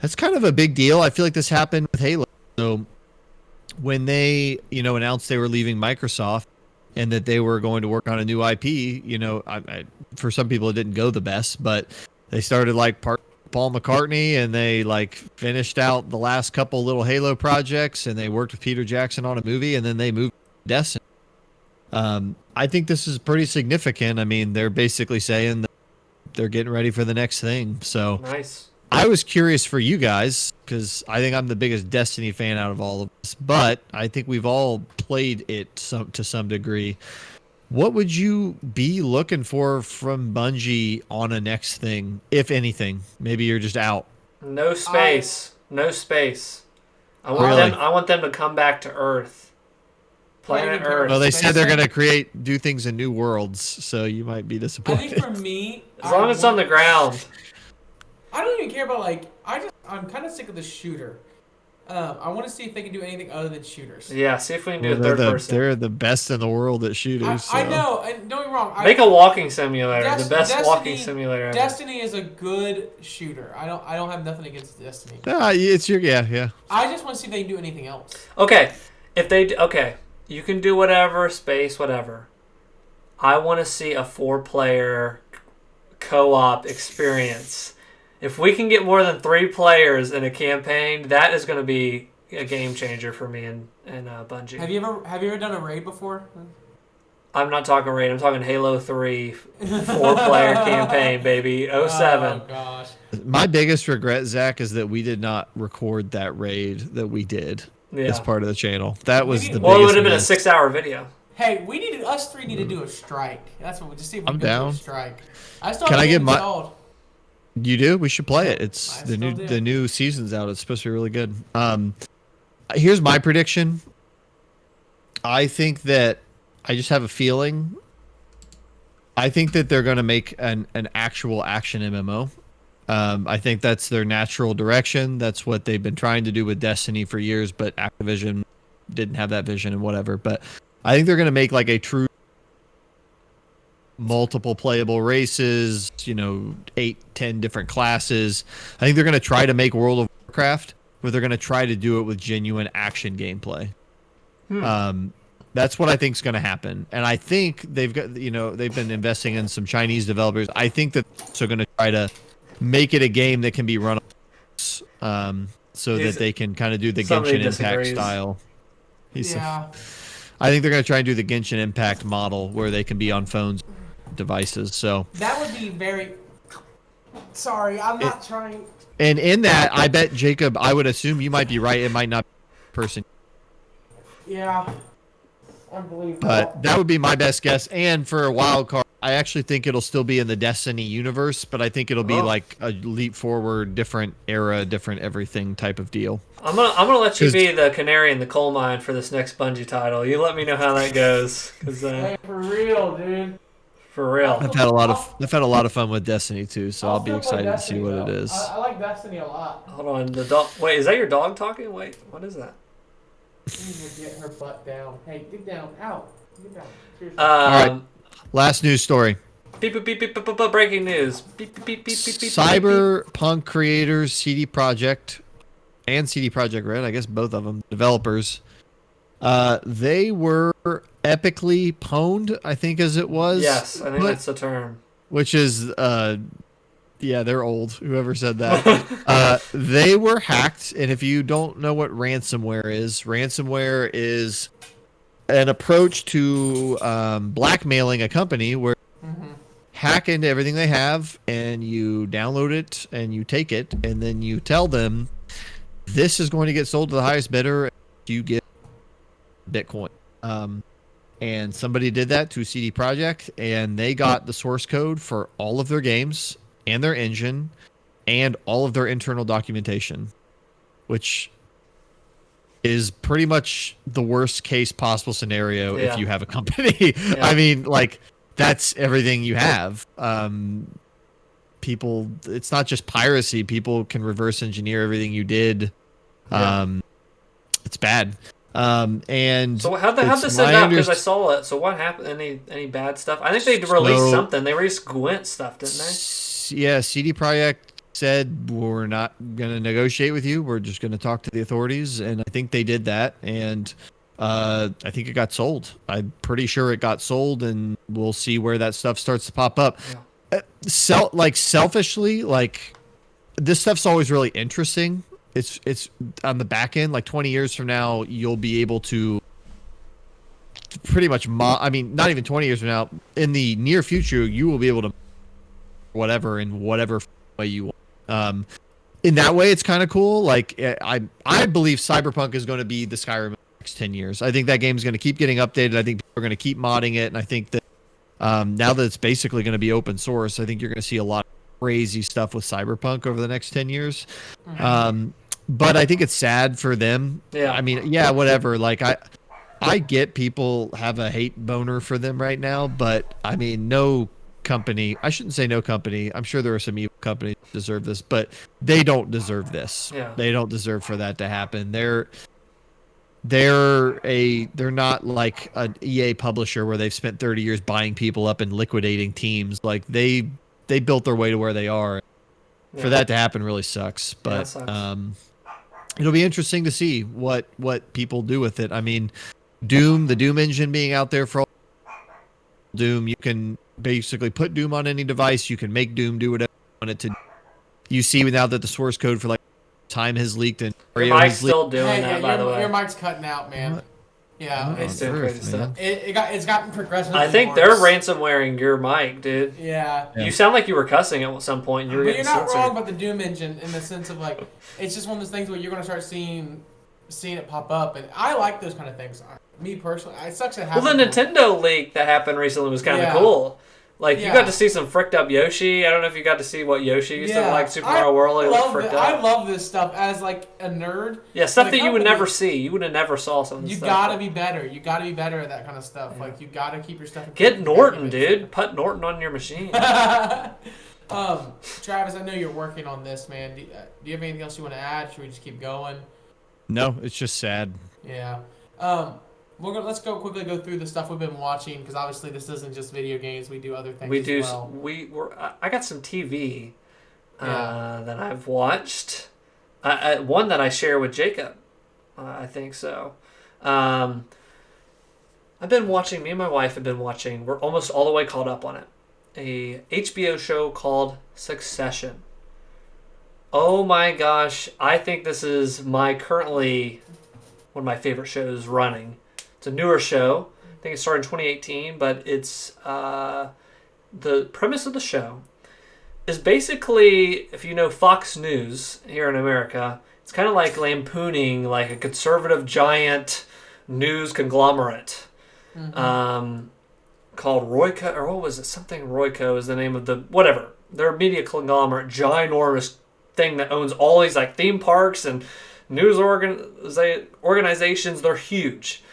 that's kind of a big deal. I feel like this happened with Halo. So when they, announced they were leaving Microsoft and that they were going to work on a new IP, for some people it didn't go the best, but they started like Paul McCartney, and they like finished out the last couple little Halo projects, and they worked with Peter Jackson on a movie, and then they moved to Destiny. I think this is pretty significant. I mean, they're basically saying that they're getting ready for the next thing. So nice. I was curious for you guys because I think I'm the biggest Destiny fan out of all of us, but I think we've all played it to some degree. What would you be looking for from Bungie on a next thing, if anything? Maybe you're just out. No space. No space. I want Really? them. I want them to come back to Earth. Planet Earth. Well, they Space said they're thing? going to do things in new worlds, so you might be I disappointed. think for me, As long as it's on the ground. I don't even care about I'm kind of sick of the shooter. I want to see if they can do anything other than shooters. Yeah, see if we can do Well, a third person. They're the best in the world at shooters. I so. know, and don't get me wrong. Make a walking simulator. The best Destiny- walking simulator ever. Destiny is a good shooter. I don't have nothing against Destiny. It's your yeah. I just want to see if they can do anything else. Okay, okay, you can do whatever, space, whatever. I want to see a 4-player co-op experience. If we can get more than 3 players in a campaign, that is going to be a game changer for me and Bungie. Have you ever done a raid before? I'm not talking raid. I'm talking Halo 3 4-player campaign, baby. 07. Oh gosh. My biggest regret, Zach, is that we did not record that raid that we did Yeah. as part of the channel. That was the Well, it biggest would have been a miss. 6-hour video. Hey, us three need to do a strike. That's what we just see if we I'm can go down. to a strike. I still Can have I the get game my- installed. You do? We should play it. It's I the still do. the new season's out. It's supposed to be really good. Here's my prediction. I think that I just have a feeling. I think that they're going to make an actual action MMO. I think that's their natural direction. That's what they've been trying to do with Destiny for years, but Activision didn't have that vision and whatever. But I think they're going to make like a true multiple playable races, 8, 10 different classes. I think they're going to try to make World of Warcraft, but they're going to try to do it with genuine action gameplay. That's what I think is going to happen. And I think they've been investing in some Chinese developers. I think that they're going to try to make it a game that can be run on so that they can kind of do the Somebody Genshin Impact disagrees. style. Yeah. I think they're going to try and do the Genshin Impact model where they can be on phones, devices. So That would be very. Sorry, I'm not trying. and in that, I bet Jacob, I would assume you might be right. It might not be a person, Yeah. Unbelievable. but that would be my best guess. And for a wild card, I actually think it'll still be in the Destiny universe, but I think it'll be like a leap forward, different era, different everything type of deal. I'm gonna let you be the canary in the coal mine for this next Bungie title. You let me know how that goes, cause Hey, for real, dude. for real. I've had a lot of fun with Destiny too, so I'll be still play excited to see Destiny, what though. it is. I like Destiny a lot. Hold on, the dog. Wait, is that your dog talking? Wait, what is that? She needs to get her butt down. Hey, get down. Out. Get down. Seriously. right. Last news story. Beep, beep, beep, beep, beep, beep, breaking news. Beep, beep, beep, beep, beep, beep, beep, Cyberpunk creators CD Projekt and CD Projekt Red, I guess both of them, developers, they were epically pwned, I think as it was. Yes, I think that's the term. Which is, yeah, they're old, whoever said that. They were hacked, and if you don't know what ransomware is an approach to blackmailing a company where hack into everything they have, and you download it, and you take it, and then you tell them this is going to get sold to the highest bidder. You get Bitcoin. And somebody did that to CD Projekt, and they got the source code for all of their games and their engine and all of their internal documentation, which is pretty much the worst case possible scenario if you have a company. I mean, like, that's everything you have. People, it's not just piracy. People can reverse engineer everything you did. It's bad. And So how'd this end up? Because I saw it. So what happened? Any bad stuff? I think they released something. They released Gwent stuff, didn't they? Yeah, CD Projekt said we're not going to negotiate with you. We're just going to talk to the authorities, and I think they did that. And I think it got sold. I'm pretty sure it got sold, and we'll see where that stuff starts to pop up. Yeah. Selfishly, like, this stuff's always really interesting. It's on the back end. Like 20 years from now, you'll be able to pretty much. I mean, not even 20 years from now. In the near future, you will be able to whatever in whatever way you want. in that way, it's kind of cool. Like I believe Cyberpunk is going to be the Skyrim in the next 10 years. I think that game is going to keep getting updated. I think people are going to keep modding it, and I think that now that it's basically going to be open source, I think you're going to see a lot of crazy stuff with Cyberpunk over the next 10 years. But I think it's sad for them. Yeah. I mean, yeah, whatever. Like I get people have a hate boner for them right now, but I mean, no company, I shouldn't say no company. I'm sure there are some evil companies that deserve this, but they don't deserve this. Yeah. They don't deserve for that to happen. They're not like an EA publisher where they've spent 30 years buying people up and liquidating teams. Like they built their way to where they are. For that to happen really sucks. But sucks. It'll be interesting to see what people do with it. I mean, Doom, the Doom engine being out there for all Doom, you can basically put Doom on any device. You can make Doom do whatever you want it to do. You see now that the source code for like time has leaked and Your mic's still doing that, by the way. Your mic's cutting out, man. What? Yeah, It's doing crazy stuff. It's gotten progressively I think worse. they're ransomwaring your mic, dude. Yeah. You sound like you were cussing at some point. But you're not wrong about the Doom engine in the sense of like, it's just one of those things where you're going to start seeing it pop up, and I like those kind of things. Me personally, it sucks that happens. Well, the Nintendo leak that happened recently was kind of cool. Like, you got to see some fricked up Yoshi. I don't know if you got to see what Yoshi used to look like, Super Mario World. I love this stuff as, like, a nerd. Yeah, stuff that you would never see. You would have never saw some of this stuff. You gotta be better. You gotta be better at that kind of stuff. Yeah. Like, you gotta keep your stuff in Get Norton, dude. Put Norton on your machine. Travis, I know you're working on this, man. Do you have anything else you want to add? Should we just keep going? No, it's just sad. Yeah. Let's quickly go through the stuff we've been watching, because obviously this isn't just video games. We do other things as well. I got some TV that I've watched. One that I share with Jacob. I think so. I've been watching. Me and my wife have been watching. We're almost all the way caught up on it. A HBO show called Succession. Oh my gosh! I think this is currently one of my favorite shows running. It's a newer show. I think it started in 2018, but it's the premise of the show is basically, if you know Fox News here in America, it's kind of like lampooning like a conservative giant news conglomerate called Royco, or what was it? Something Royco is the name of whatever. They're a media conglomerate, ginormous thing that owns all these like theme parks and news organizations. They're huge.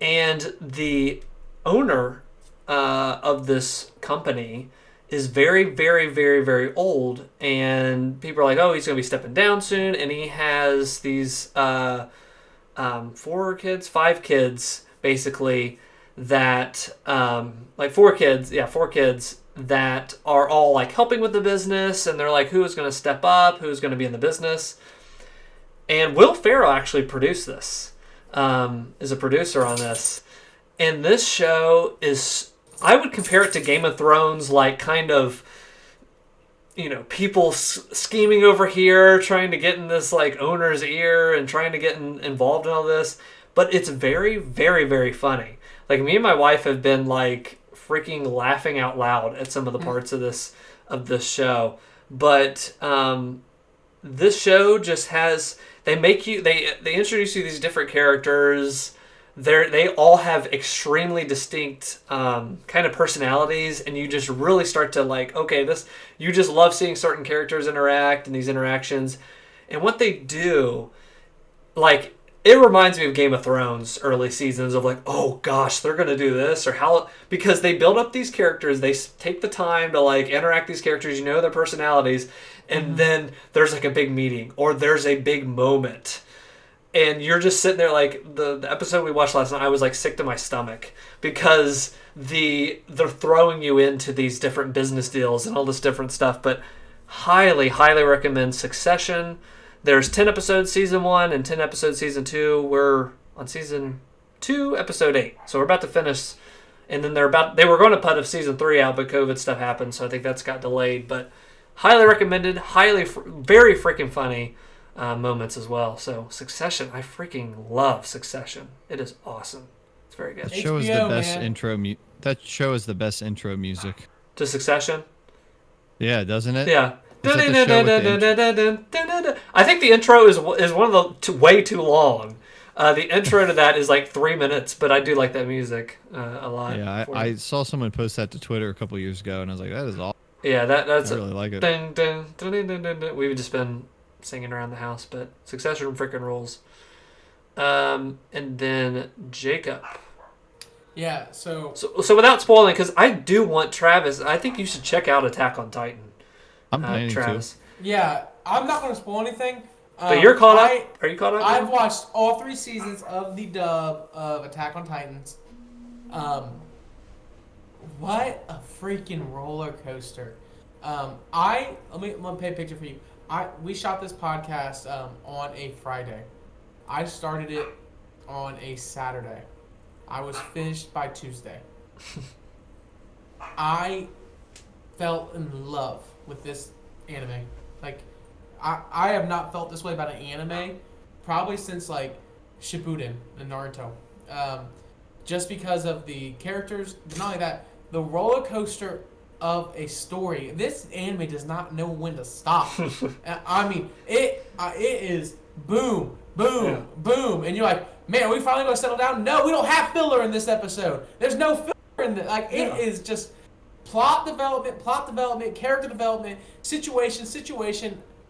And the owner of this company is very, very, very, very old. And people are like, oh, he's going to be stepping down soon. And he has these 5 kids, basically, that, 4 kids that are all, like, helping with the business. And they're like, who is going to step up? Who's going to be in the business? And Will Ferrell actually produced this. Is a producer on this, and this show is, I would compare it to Game of Thrones, like kind of, people scheming over here, trying to get in this like owner's ear and trying to get involved in all this, but it's very, very, very funny. Like, me and my wife have been like freaking laughing out loud at some of the parts of this show, but this show just has. They introduce you to these different characters. They all have extremely distinct kind of personalities, and you just really start to like, okay, you just love seeing certain characters interact and these interactions. And what they do, like, it reminds me of Game of Thrones early seasons of like, oh gosh, they're gonna do this, or how, because they build up these characters, they take the time to like interact these characters, their personalities, and then there's like a big meeting or there's a big moment, and you're just sitting there like the episode we watched last night. I was like sick to my stomach because they're throwing you into these different business deals and all this different stuff. But highly, highly recommend Succession. There's 10 episodes season 1 and 10 episodes season 2. We're on season 2, episode 8. So we're about to finish. And then they were going to put a season 3 out, but COVID stuff happened. So I think that's got delayed. But highly recommended. Very freaking funny moments as well. So Succession. I freaking love Succession. It is awesome. It's very good. That show is the best intro. That show is the best intro music to Succession. Yeah, doesn't it? Yeah. Is that the show with the I think the intro is one of the way too long. The intro to that is like 3 minutes, but I do like that music a lot. Yeah, I saw someone post that to Twitter a couple years ago, and I was like, that is awesome. Yeah, that's I really like it. Dun, dun, dun, dun, dun, dun, dun. We've just been singing around the house, but Succession freaking rules. And then Jacob. Yeah, so without spoiling, because I do want Travis, I think you should check out Attack on Titan. I'm planning Travis. Yeah, I'm not going to spoil anything. But you're caught up? Are you caught up? I've watched all 3 seasons of the dub of Attack on Titans. What a freaking roller coaster. Let me paint a picture for you. We shot this podcast on a Friday. I started it on a Saturday. I was finished by Tuesday. I fell in love with this anime. Like, I have not felt this way about an anime probably since like Shippuden and Naruto. Just because of the characters, but not only that, the roller coaster of a story. This anime does not know when to stop. I mean, it is boom, boom, boom, and you're like, man, are we finally going to settle down? No, we don't have filler in this episode. There's no filler in this. Like, it is just plot development, character development, situation,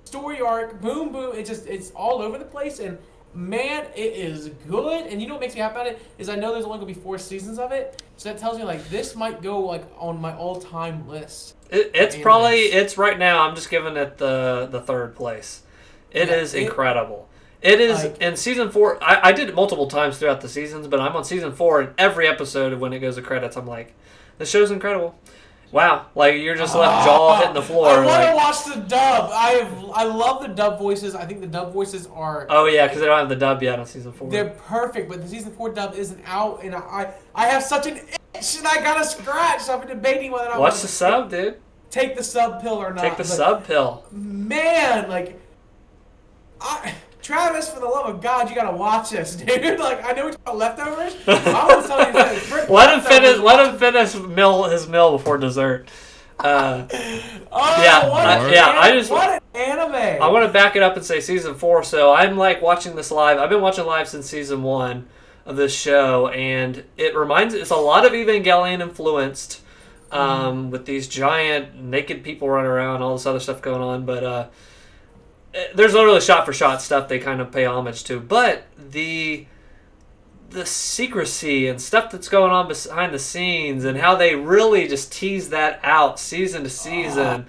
story arc, boom, boom. It's all over the place, and man, it is good. And you know what makes me happy about it is I know there's only going to be 4 seasons of it, so that tells me like this might go like on my all-time list. It's right now. I'm just giving it the 3rd place. It is incredible. It is in season 4. I did it multiple times throughout the seasons, but I'm on season 4, and every episode when it goes to credits, I'm like, this show's incredible. Wow, like you're just left jaw hitting the floor. I want to watch the dub. I love the dub voices. I think the dub voices are. Oh yeah, because they don't have the dub yet on season 4. They're perfect, but the season 4 dub isn't out, and I have such an itch, and I got a scratch. So I've been debating whether I want watch the sub, dude. Take the sub pill or not. Take the sub pill. Man, like, Travis, for the love of God, you gotta watch this, dude. Like, I know we talk about leftovers. I want to tell you that. Let him finish his meal before dessert. What an anime! I want to back it up and say season 4. So I'm like watching this live. I've been watching live since season 1 of this show, and it's a lot of Evangelion influenced, with these giant naked people running around, all this other stuff going on, but. There's literally shot-for-shot stuff they kind of pay homage to, but the secrecy and stuff that's going on behind the scenes and how they really just tease that out season to season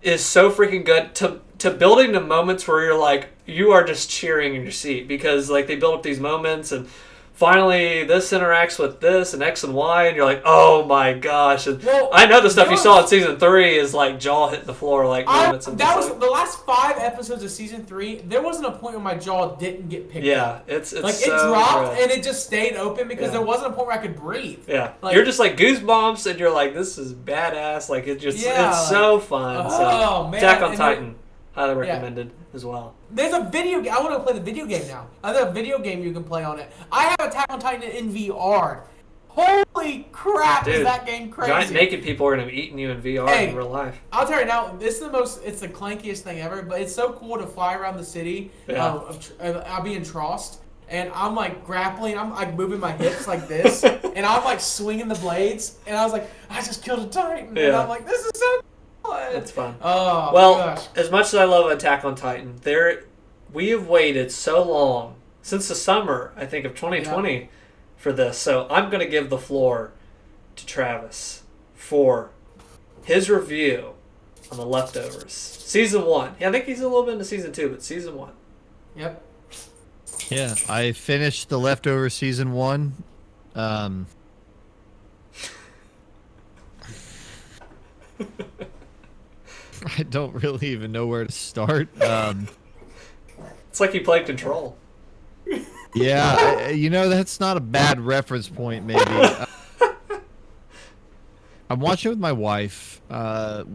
is so freaking good to building the moments where you're like, you are just cheering in your seat because like they build up these moments and finally this interacts with this and X and Y and you're like, oh my gosh. And I know the stuff you saw in season 3 is like jaw hitting the floor like moments. That was the last 5 episodes of season 3. There wasn't a point where my jaw didn't get picked up. It's like so it dropped good. And it just stayed open because there wasn't a point where I could breathe. Yeah, like, you're just like goosebumps and you're like, this is badass. Like it's so fun. Man. Attack on Titan. Highly recommended as well. There's a video game. I want to play the video game now. There's a video game you can play on it. I have Attack on Titan in VR. Holy crap, dude, is that game crazy? Giant naked people are going to be eating you in VR in real life. I'll tell you now, it's the clankiest thing ever, but it's so cool to fly around the city. I'll be in Trost, and I'm like grappling. I'm like moving my hips like this, and I'm like swinging the blades, and I was like, I just killed a Titan. And I'm like, this is so cool. That's fun. Oh, well, gosh. As much as I love Attack on Titan, we have waited so long since the summer, I think, of 2020 for this. So I'm going to give the floor to Travis for his review on The Leftovers. Season 1. Yeah, I think he's a little bit into Season 2, but Season 1. Yep. Yeah, I finished The Leftovers Season 1. I don't really even know where to start. It's like you played Control. Yeah, that's not a bad reference point, maybe. I'm watching with my wife. The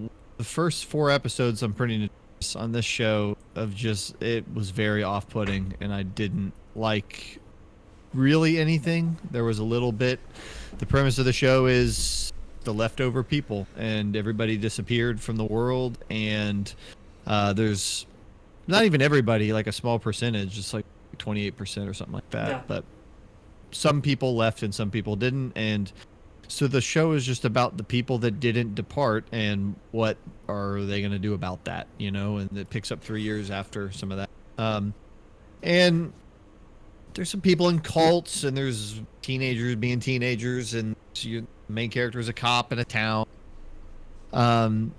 first 4 episodes, I'm pretty nervous on this show it was very off-putting, and I didn't like really anything. There was a little bit. The premise of the show is the leftover people, and everybody disappeared from the world, and There's not even everybody, like a small percentage, just like 28% or something like that. Yeah. But some people left and some people didn't, and so the show is just about the people that didn't depart and what are they going to do about that, you know? And it picks up 3 years after some of that. And there's some people in cults, and there's teenagers being teenagers, and your main character is a cop in a town. The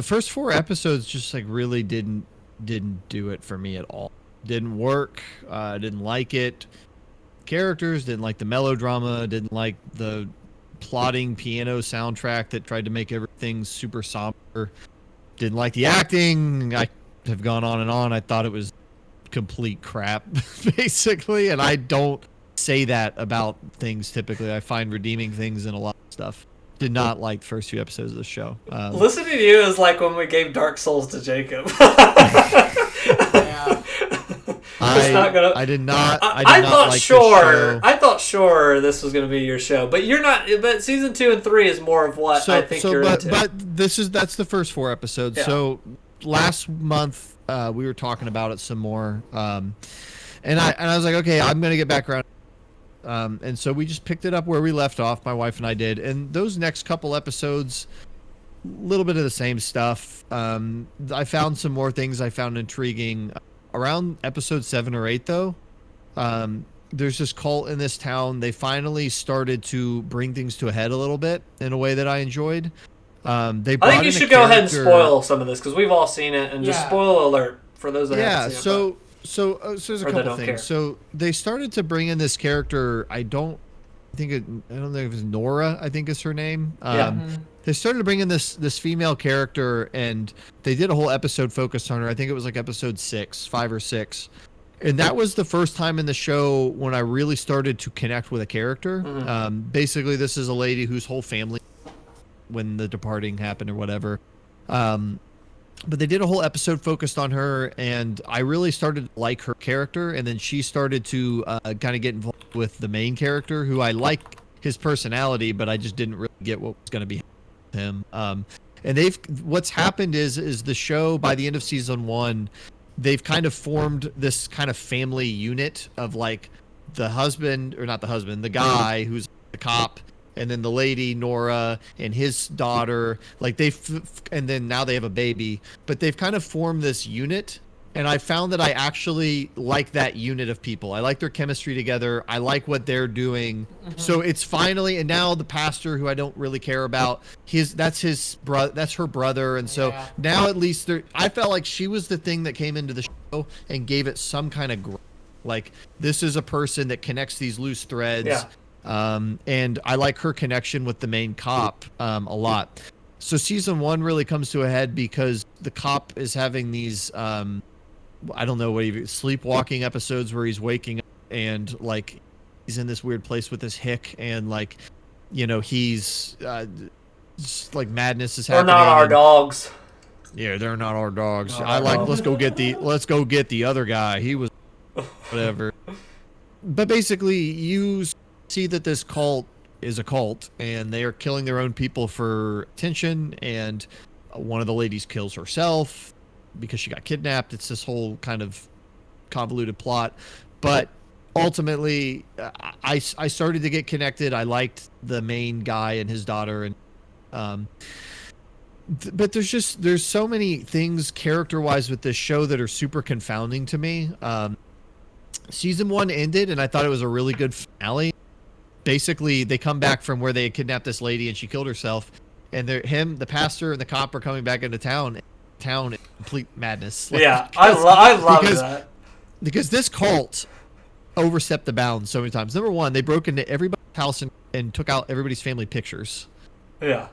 first 4 episodes just like really didn't do it for me at all. Didn't work. Didn't like it. Characters, didn't like the melodrama, didn't like the plotting piano soundtrack that tried to make everything super somber, didn't like the acting. I have gone on and on. I thought it was complete crap, basically, and I don't say that about things typically. I find redeeming things in a lot of stuff. Did not like the first 2 episodes of the show. Listening to you is like when we gave Dark Souls to Jacob. Yeah. I did not. I thought like sure. I thought sure this was going to be your show, but you're not. But season 2 and 3 is more of what I think you're into. But that's the first 4 episodes. Yeah. So last month we were talking about it some more, and I was like, okay, I'm going to get back around. And so we just picked it up where we left off. My wife and I did, and those next couple episodes, a little bit of the same stuff. I found some more things I found intriguing. Around episode 7 or 8, though, there's this cult in this town. They finally started to bring things to a head a little bit in a way that I enjoyed. I think you should go ahead and spoil some of this because we've all seen it, and just spoil alert for those that haven't seen it. So there's a couple things. Care. So they started to bring in this character. I don't know if it was Nora. I think is her name. They started to bring in this female character, and they did a whole episode focused on her. I think it was like episode 5 or 6, and that was the first time in the show when I really started to connect with a character. Basically, this is a lady whose whole family, when the departing happened or whatever. But they did a whole episode focused on her, and I really started to like her character, and then she started to kind of get involved with the main character, who I like his personality, but I just didn't really get what was going to be him. And what's happened is the show, by the end of season 1, they've kind of formed this kind of family unit of like the guy who's the cop, and then the lady Nora and his daughter, like and then now they have a baby, but they've kind of formed this unit, and I found that I actually like that unit of people. I like their chemistry together. I like what they're doing. So it's finally, and now the pastor, who I don't really care about, that's her brother, and so now at least I felt like she was the thing that came into the show and gave it some kind of like, this is a person that connects these loose threads. Yeah. And I like her connection with the main cop a lot. So season 1 really comes to a head because the cop is having these I don't know, sleepwalking episodes where he's waking up and like he's in this weird place with this hick, and like, you know, he's just like madness is happening. They're not our dogs. Yeah, they're not our dogs. Let's go get the other guy. He was whatever. But basically, you see that this cult is a cult, and they are killing their own people for attention, and one of the ladies kills herself because she got kidnapped. It's this whole kind of convoluted plot, but ultimately I started to get connected. I liked the main guy and his daughter, and but there's so many things character-wise with this show that are super confounding to me. Season 1 ended, and I thought it was a really good finale. Basically, they come back from where they had kidnapped this lady and she killed herself, and the pastor, and the cop are coming back into town in complete madness. Like, yeah, I love that. Because this cult overstepped the bounds so many times. Number 1, they broke into everybody's house and took out everybody's family pictures. Yeah.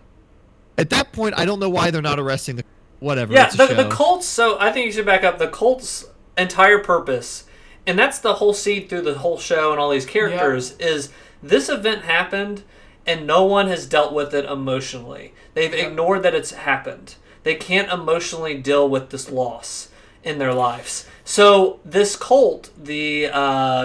At that point, I don't know why they're not arresting the whatever. Yeah, the cult's, so I think you should back up. The cult's entire purpose, and that's the whole seed through the whole show and all these characters, is this event happened and no one has dealt with it emotionally. They've ignored that it's happened. They can't emotionally deal with this loss in their lives. So this cult, the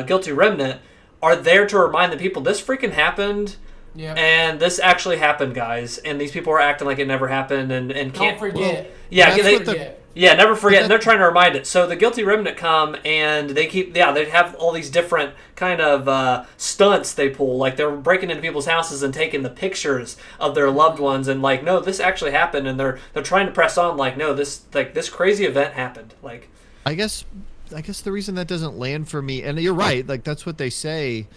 Guilty Remnant, are there to remind the people this freaking happened Yeah. And this actually happened, guys. And these people are acting like it never happened and can't forget. Well, yeah, That's they what the- yeah, never forget. And they're trying to remind it. So the guilty remnant come and they they have all these different kind of stunts they pull. Like they're breaking into people's houses and taking the pictures of their loved ones and like, no, this actually happened. And they're trying to press on like, no, this crazy event happened. Like, I guess the reason that doesn't land for me, and you're right, like that's what they say.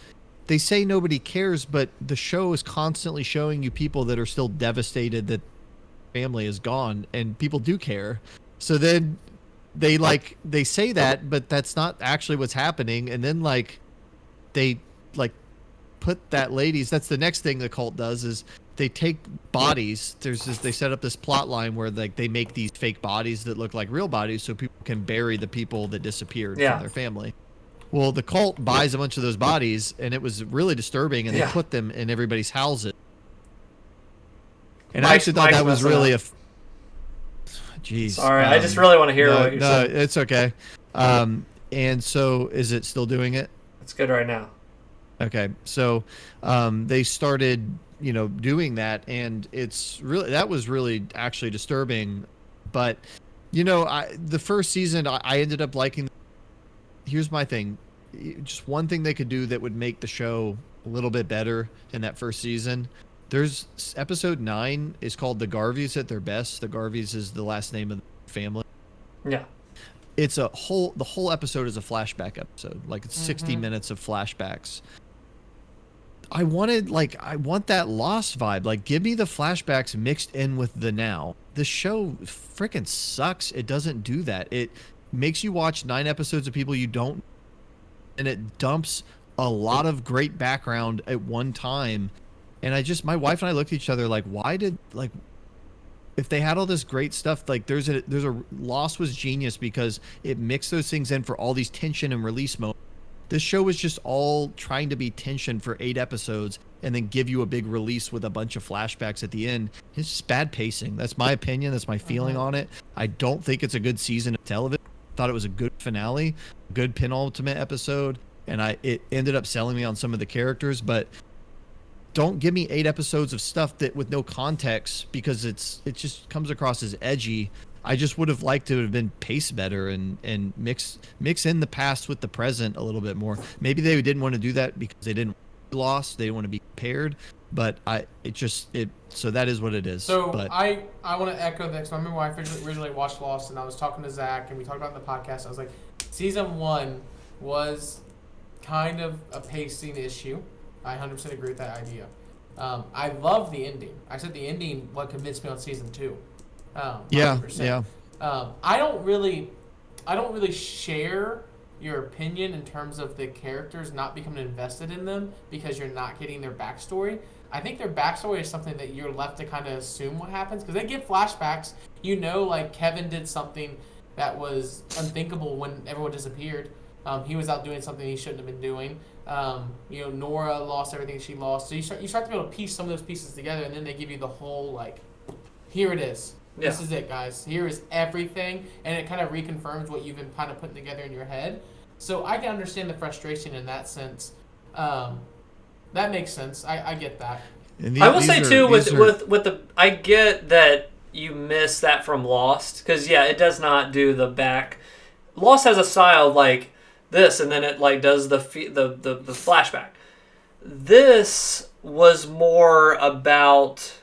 They say nobody cares, but the show is constantly showing you people that are still devastated that family is gone, and people do care. So then they say that, but that's not actually what's happening. And then they put that lady's. That's the next thing the cult does is they take bodies. They set up this plot line where they make these fake bodies that look like real bodies, so people can bury the people that disappeared from their family. Well, the cult buys a bunch of those bodies, and it was really disturbing. And they put them in everybody's houses. And I actually thought that was really Jeez. Sorry, I just really want to hear what you're saying. No, it's okay. And so is it still doing it? It's good right now. Okay. So they started, doing that, and that was really actually disturbing. But, the first season I ended up liking. Here's my thing. Just one thing they could do that would make the show a little bit better in that first season. There's episode 9 is called The Garveys at Their Best. The Garveys is the last name of the family. Yeah. It's the whole episode is a flashback episode. Like it's 60 minutes of flashbacks. I want that Lost vibe. Like give me the flashbacks mixed in with the now. This show freaking sucks. It doesn't do that. It makes you watch 9 episodes of people you don't, and it dumps a lot of great background at one time. And my wife and I looked at each other like, if they had all this great stuff, like there's a Lost was genius because it mixed those things in for all these tension and release moments. This show was just all trying to be tension for 8 episodes and then give you a big release with a bunch of flashbacks at the end. It's just bad pacing. That's my opinion. That's my feeling on it. I don't think it's a good season of television. Thought it was a good finale, good penultimate episode, and it ended up selling me on some of the characters, but don't give me 8 episodes of stuff that with no context because it just comes across as edgy. I just would have liked to have been paced better and mix in the past with the present a little bit more. Maybe they didn't want to do that because they didn't lost. They didn't want to be compared, but so that is what it is. So but I want to echo that. So I remember when I originally watched Lost and I was talking to Zach and we talked about it in the podcast. I was like, season 1 was kind of a pacing issue. I 100% agree with that idea. I love the ending. I said the ending what convinced me on season 2. 100%. Yeah. I don't really share your opinion in terms of the characters not becoming invested in them because you're not getting their backstory. I think their backstory is something that you're left to kind of assume what happens because they give flashbacks. Like Kevin did something that was unthinkable when everyone disappeared. He was out doing something he shouldn't have been doing. Nora lost everything she lost. So you start to be able to piece some of those pieces together, and then they give you the whole here it is. Yeah. This is it, guys. Here is everything, and it kind of reconfirms what you've been kind of putting together in your head. So I can understand the frustration in that sense. That makes sense. I get that. I will say too with the I get that you miss that from Lost because it does not do the back. Lost has a style like this, and then it does the flashback. This was more about.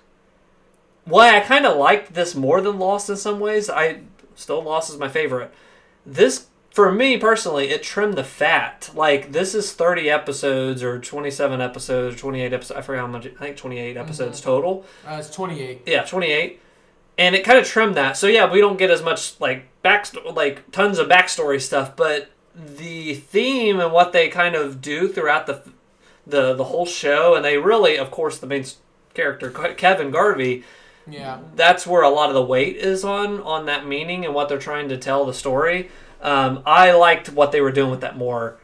Why I kind of liked this more than Lost in some ways. Lost is my favorite. This, for me personally, it trimmed the fat. This is 30 episodes or 27 episodes, 28 episodes. I forgot how much. I think 28 episodes total. It's 28. Yeah, 28. And it kind of trimmed that. So we don't get as much tons of backstory stuff, but the theme and what they kind of do throughout the whole show, and they really, of course, the main character Kevin Garvey. Yeah, that's where a lot of the weight is on that meaning and what they're trying to tell the story. I liked what they were doing with that more,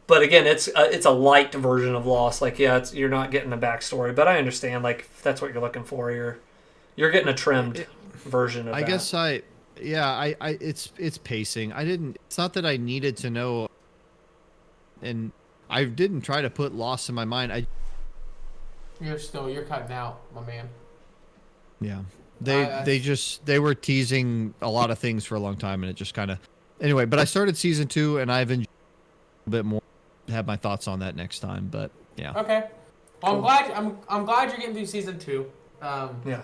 but again, it's a light version of Lost. You're not getting a backstory, but I understand. If that's what you're looking for, you're getting a trimmed version of that. I guess it's pacing. It's not that I needed to know, and I didn't try to put Lost in my mind. You're cutting out, my man. Yeah. They were teasing a lot of things for a long time, and it just kind of anyway. But I started season 2, and I've enjoyed a bit more. Have my thoughts on that next time, but yeah. Okay. Well, cool. I'm glad you're getting through season 2. Yeah.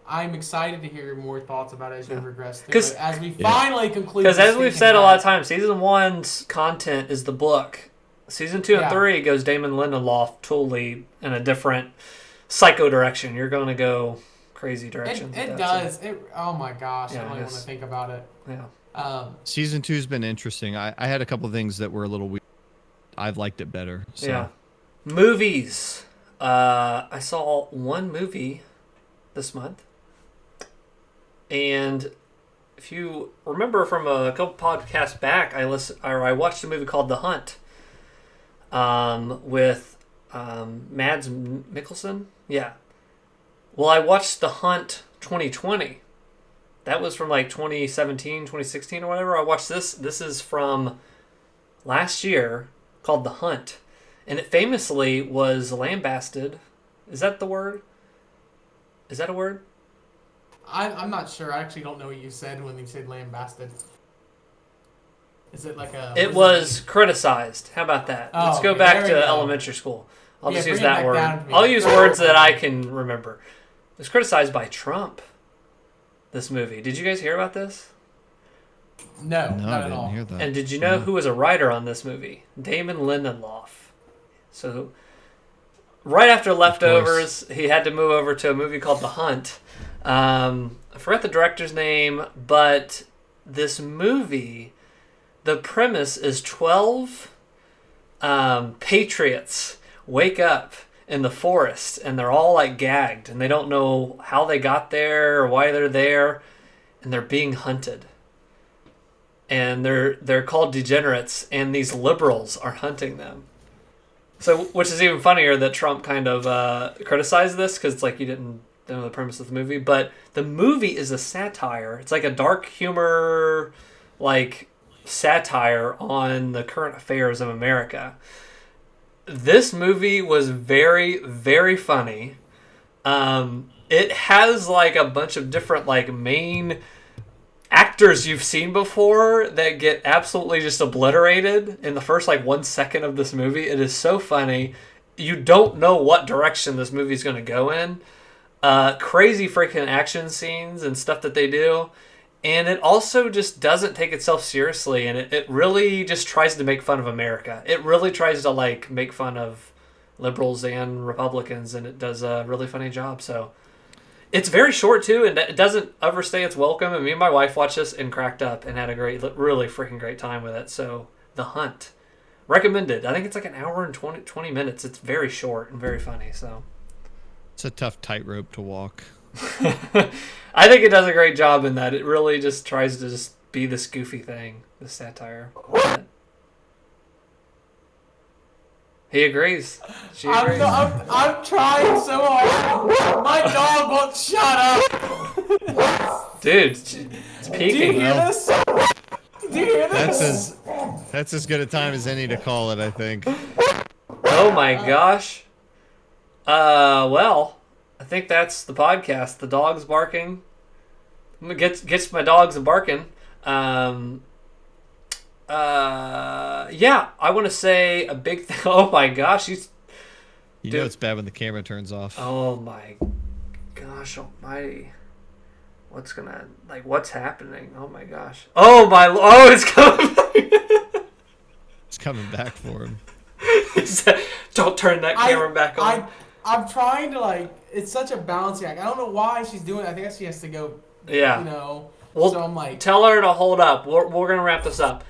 I'm excited to hear more thoughts about it as we progress through it. As we finally conclude. Because as we've said a lot of times, season 1's content is the book. Season 2 and 3 goes Damon Lindelof totally in a different psycho direction. You're going to go crazy directions. It does. Oh my gosh, I don't even want to think about it. Yeah. Season 2's been interesting. I had a couple things that were a little weird. I've liked it better. So. Yeah. Movies. I saw one movie this month. And if you remember from a couple podcasts back, I watched a movie called The Hunt with Mads Mikkelsen. Yeah. Well, I watched The Hunt 2020. That was from like 2017, 2016 or whatever. I watched this. This is from last year called The Hunt. And it famously was lambasted. Is that the word? Is that a word? I'm not sure. I actually don't know what you said when you said lambasted. Is it like a... It was criticized. How about that? Let's go back to elementary school. I'll just use that word. I'll use words that I can remember. It was criticized by Trump, this movie. Did you guys hear about this? No, not I at didn't all. hear that. And did you know who was a writer on this movie? Damon Lindelof. So, right after Leftovers, he had to move over to a movie called The Hunt. I forgot the director's name, but this movie, the premise is 12 patriots wake up in the forest, and they're all like gagged, and they don't know how they got there or why they're there, and they're being hunted. And they're called degenerates, and these liberals are hunting them. So, which is even funnier that Trump kind of criticized this, because it's like you didn't know the premise of the movie. But the movie is a satire. It's like a dark humor, like satire on the current affairs of America. This movie was very, very funny. It has like a bunch of different like main actors you've seen before that get absolutely just obliterated in the first like 1 second of this movie. It is so funny. You don't know what direction this movie is going to go in. Crazy freaking action scenes and stuff that they do. And it also just doesn't take itself seriously, and it really just tries to make fun of America. It really tries to like make fun of liberals and Republicans, and it does a really funny job. So it's very short too, and it doesn't overstay its welcome. And me and my wife watched this and cracked up and had a really freaking great time with it. So The Hunt, recommended. I think it's like an hour and 20 minutes. It's very short and very funny. So it's a tough tightrope to walk. I think it does a great job in that. It really just tries to just be this goofy thing, the satire. He agrees. She agrees. I'm trying so hard. My dog won't shut up. Dude, it's peeking. Do you hear this? Do you hear this? That's as good a time as any to call it, I think. Oh my gosh. Well, I think that's the podcast. The dog's barking. Gets my dogs barking. Yeah, I want to say a big thing. Oh my gosh, you know it's bad when the camera turns off. Oh my gosh almighty. What's happening? Oh my gosh. Oh, it's coming back. It's coming back for him. Don't turn that camera back on. I'm trying to it's such a balancing act. I don't know why she's doing it. I think she has to go. Yeah. Well, so I'm like, tell her to hold up. We're gonna wrap this up.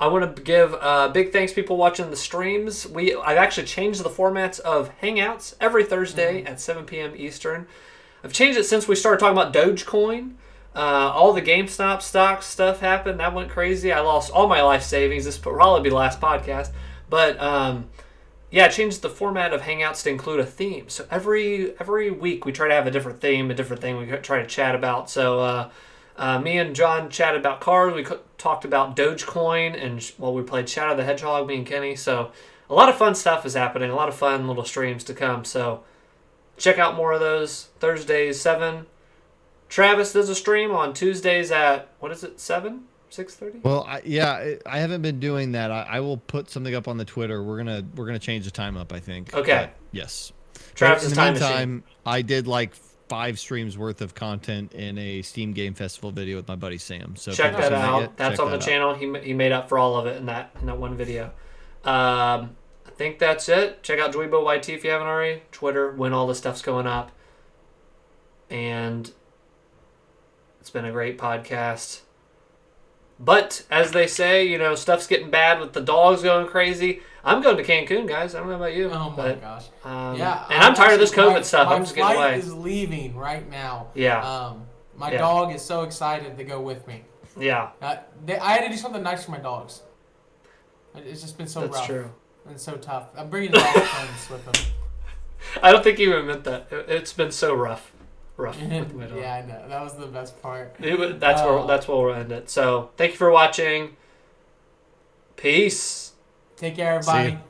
I want to give big thanks people watching the streams. I've actually changed the formats of Hangouts every Thursday at 7 p.m. Eastern. I've changed it since we started talking about Dogecoin. All the GameStop stock stuff happened. That went crazy. I lost all my life savings. This will probably be the last podcast. But yeah, I changed the format of Hangouts to include a theme. So every week we try to have a different theme, a different thing we try to chat about. So me and John chatted about cars. We talked about Dogecoin, and we played Shadow the Hedgehog, me and Kenny. So a lot of fun stuff is happening. A lot of fun little streams to come. So check out more of those. Thursdays 7. Travis does a stream on Tuesdays at what is it 7? 6:30? Well, I haven't been doing that. I will put something up on the Twitter. We're gonna change the time up, I think. Okay. But yes. Travis's in the time meantime, machine. I did like 5 streams worth of content in a Steam Game Festival video with my buddy Sam. So Check that out. yet, That's check on the that channel. He made up for all of it in that one video. I think that's it. Check out DweeBros if you haven't already. Twitter, when all this stuff's going up. And it's been a great podcast. But as they say, stuff's getting bad with the dogs going crazy. I'm going to Cancun, guys. I don't know about you. Oh my gosh. Yeah. And I'm tired of this COVID stuff. I'm just getting away. My flight is leaving right now. Yeah. My dog is so excited to go with me. Yeah. I had to do something nice for my dogs. It's just been so rough. That's true. And so tough. I'm bringing dog friends with them. I don't think you even meant that. It's been so rough. With my dog. Yeah, I know. That was the best part. That's where we'll end it. So thank you for watching. Peace. Take care, everybody. See ya.